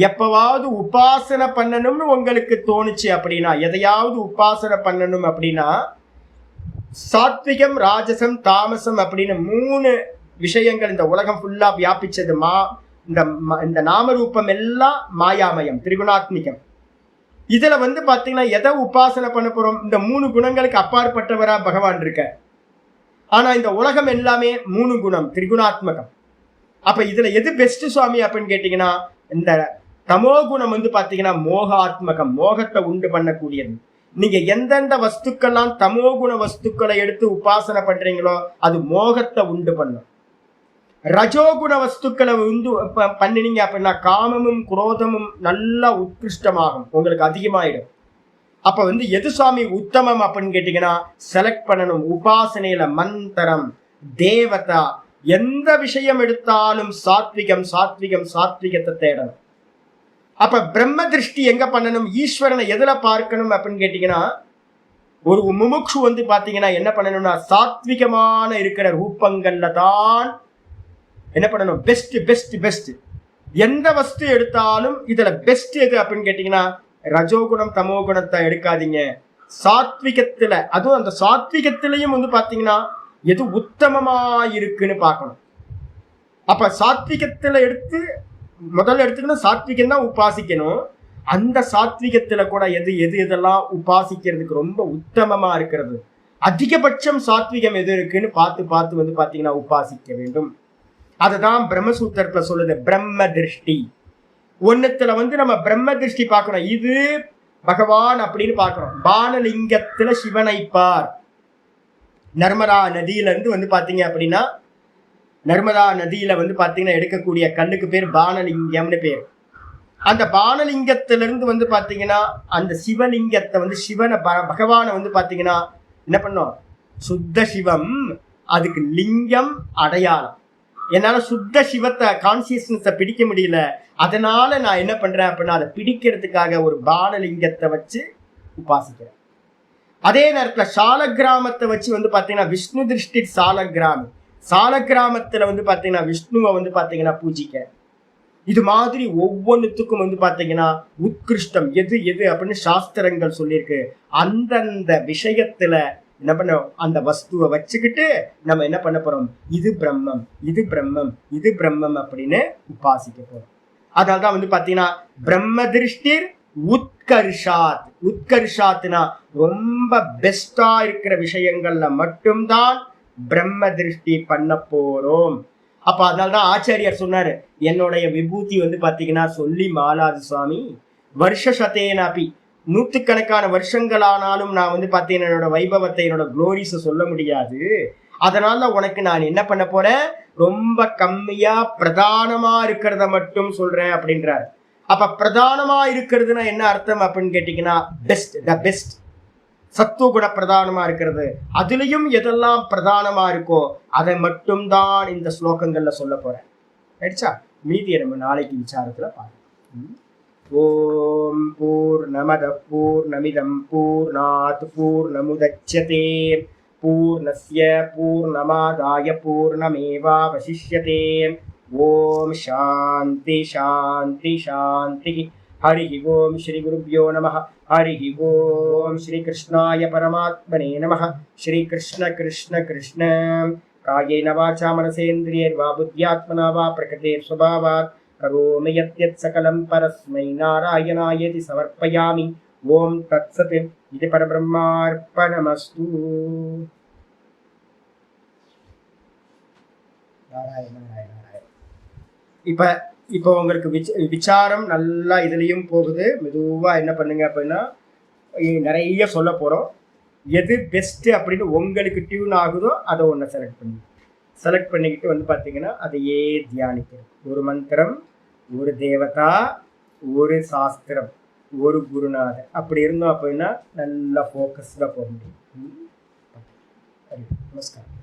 எப்பவாவது உபாசனை பண்ணணும்னு உங்களுக்கு தோணுச்சு அப்படின்னா, எதையாவது உபாசனை பண்ணணும் அப்படின்னா, சாத்விகம் ராஜசம் தாமசம் அப்படின்னு 3 விஷயங்கள் இந்த உலகம் ஃபுல்லா வியாபிச்சது. இந்த நாமரூபம் எல்லாம் மாயாமயம், திரிகுணாத்மிகம். இதுல வந்து பாத்தீங்கன்னா எதை உபாசனை பண்ண போறோம்? இந்த 3 குணங்களுக்கு அப்பாற்பட்டவரா பகவான் இருக்க. ஆனா இந்த உலகம் எல்லாமே 3 குணம், திரிகுணாத்மகம். அப்ப இதுல எது பெஸ்ட் சுவாமி அப்படின்னு கேட்டீங்கன்னா, இந்த தமோ குணம் வந்து பாத்தீங்கன்னா மோகாத்மகம், மோகத்தை உண்டு பண்ணக்கூடியது. நீங்க எந்தெந்த வஸ்துக்கள்லாம் தமோ குண வஸ்துக்களை எடுத்து உபாசனை பண்றீங்களோ அது மோகத்தை உண்டு பண்ணும். ரஜோகுண வஸ்துக்களை உண்டு பண்ணினீங்க அப்படின்னா காமமும் குரோதமும் நல்லா உத்கிருஷ்டமாகும், உங்களுக்கு அதிகமாயிடும். அப்ப வந்து எது சுவாமி உத்தமம் அப்படின்னு கேட்டீங்கன்னா, செலக்ட் பண்ணணும். உபாசனையில மந்திரம், தேவதா, எந்த விஷயம் எடுத்தாலும் சாத்விகம் சாத்விகம் சாத்விகத்தை தேடணும். அப்ப பிரம்ம திருஷ்டி எங்க பண்ணணும்? ஈஸ்வரனை எதுல பார்க்கணும் அப்படின்னு கேட்டீங்கன்னா, ஒரு முமுக்ஷு வந்து பாத்தீங்கன்னா என்ன பண்ணணும்னா, சாத்விகமான இருக்கிற ரூபங்கள்ல தான் என்ன பண்ணணும்? Best best best. எந்த வஸ்து எடுத்தாலும் இதுல பெஸ்ட் எது அப்படின்னு கேட்டீங்கன்னா, ரஜோகுணம் தமோ குணத்தை எடுக்காதீங்க. சாத்விகத்துல, அதுவும் அந்த சாத்விகத்திலையும் வந்து பாத்தீங்கன்னா எது உத்தமமா இருக்குன்னு பார்க்கணும். அப்ப சாத்விகத்துல முதல்ல எடுத்துக்கணும், சாத்விகம் தான் உபாசிக்கணும். அந்த சாத்விகத்துல கூட எதெல்லாம் உபாசிக்கிறதுக்கு ரொம்ப உத்தமமா இருக்கிறது, அதிகபட்சம் சாத்விகம் எது இருக்குன்னு பார்த்து வந்து பாத்தீங்கன்னா உபாசிக்க வேண்டும். அதுதான் பிரம்மசூத்திரத்துல சொல்லுது, பிரம்ம திருஷ்டி. ஒன்னுத்துல வந்து நம்ம பிரம்ம திருஷ்டி பார்க்கணும், இது பகவான் அப்படின்னு பார்க்கணும். பானலிங்கத்துல சிவனை பார். நர்மதா நதியில இருந்து வந்து பாத்தீங்க அப்படின்னா, நர்மதா நதியில வந்து பாத்தீங்கன்னா எடுக்கக்கூடிய கல்லுக்கு பேர் பானலிங்கம்னு பேர். அந்த பானலிங்கத்திலிருந்து வந்து பாத்தீங்கன்னா அந்த சிவலிங்கத்தை வந்து சிவனை பகவானை வந்து பாத்தீங்கன்னா என்ன பண்ணோம்? சுத்த சிவம், அதுக்கு லிங்கம் அடையாளம். என்னால சுத்த சிவத்தை கான்சியஸ்னஸை பிடிக்க முடியல, அதனால நான் என்ன பண்றேன் அப்படின்னா அதை பிடிக்கிறதுக்காக ஒரு பானலிங்கத்தை வச்சு உபாசிக்கிறேன். அதே நேரத்துல சாலக்கிராமத்தை வச்சு வந்து பாத்தீங்கன்னா விஷ்ணு திருஷ்டி சாலக்கிராமம், சாலக்கிராமத்துல வந்து பாத்தீங்கன்னா விஷ்ணுவை வந்து பாத்தீங்கன்னா பூஜிக்க. இது மாதிரி ஒவ்வொன்றுத்துக்கும் வந்து பாத்தீங்கன்னா உத்கிருஷ்டம் எது அப்படின்னு சாஸ்திரங்கள் சொல்லியிருக்கு. அந்தந்த விஷயத்துல என்ன பண்ண, அந்த வஸ்துவை வச்சுக்கிட்டு நம்ம என்ன பண்ண போறோம்? இது பிரம்மம், இது பிரம்மம், இது பிரம்மம் அப்படின்னு உபாசிக்க போறோம். அதனால்தான் வந்து பாத்தீங்கன்னா பிரம்ம திருஷ்டிர் உத்கர்ஷாத். உத்கர்ஷாத்னா ரொம்ப பெஸ்டா இருக்கிற விஷயங்கள்ல மட்டும்தான் பிரம்ம திருஷ்டி பண்ண போறோம். அப்ப அதனால்தான் ஆச்சாரியார் சொன்னாரு, என்னுடைய விபூதி வந்து பாத்தீங்கன்னா சொல்லி மாலாது சுவாமி, வருஷ சதேனாபி, 100கணக்கான வருஷங்களானாலும் நான் வந்து பாத்தீங்கன்னா என்னோட வைபவத்தை, என்னோட குளோரிஸை சொல்ல முடியாது. அதனால உனக்கு நான் என்ன பண்ண போறேன்? ரொம்ப கம்மியா பிரதானமா இருக்கிறத மட்டும் சொல்றேன் அப்படின்றார். அப்ப பிரதானமா இருக்கிறதுனா என்ன அர்த்தம் அப்படின்னு கேட்டீங்கன்னா, பெஸ்ட், த பெஸ்ட், சத்துவகுண பிரதானமா இருக்கிறது. அதுலயும் எதெல்லாம் பிரதானமா இருக்கோ அதை மட்டும் தான் இந்த ஸ்லோகங்கள்ல சொல்ல போறேன். ஆயிடுச்சா? மீதியை நம்ம நாளைக்கு விசாரத்துல பார்க்கலாம். ஓம் பூர்ணமத பூர்ணமிதம் பூர்ணாத் பூர்ணமுதச்யதே பூர்ணஸ்ய பூர்ணமாதாய பூர்ணமேவாவசிஷ்யதே. ஓம் சாந்தி சாந்தி சாந்தி. हरि ओम श्री गुरुभ्यो नमः. हरि ओम श्री कृष्णाय परमात्मने नमः. श्री कृष्ण कृष्ण कृष्ण कायेन वाचा मनसेन्द्रियैर्वा बुद्ध्यात्मना वा प्रकृते स्वभावात् करोमि यत् सकलं परस्मै नारायणायेति समर्पयामि. ओम तत्सत्. इति परब्रह्मार्पणमस्तु. नारायण नारायण नारायण. இப்போ உங்களுக்கு விசாரம் நல்லா இதுலேயும் போகுது. மெதுவாக என்ன பண்ணுங்க அப்படின்னா நிறைய சொல்ல போகிறோம். எது பெஸ்ட்டு அப்படின்னு உங்களுக்கு டியூன் ஆகுதோ அதை ஒன்று செலக்ட் பண்ணிக்கிட்டு வந்து பார்த்தீங்கன்னா அதையே தியானிக்கிறது. ஒரு மந்திரம், ஒரு தேவதா, ஒரு சாஸ்திரம், ஒரு குருநாதர் அப்படி இருந்தோம் அப்படின்னா நல்லா ஃபோக்கஸ்டாக போக முடியும். நமஸ்காரம்.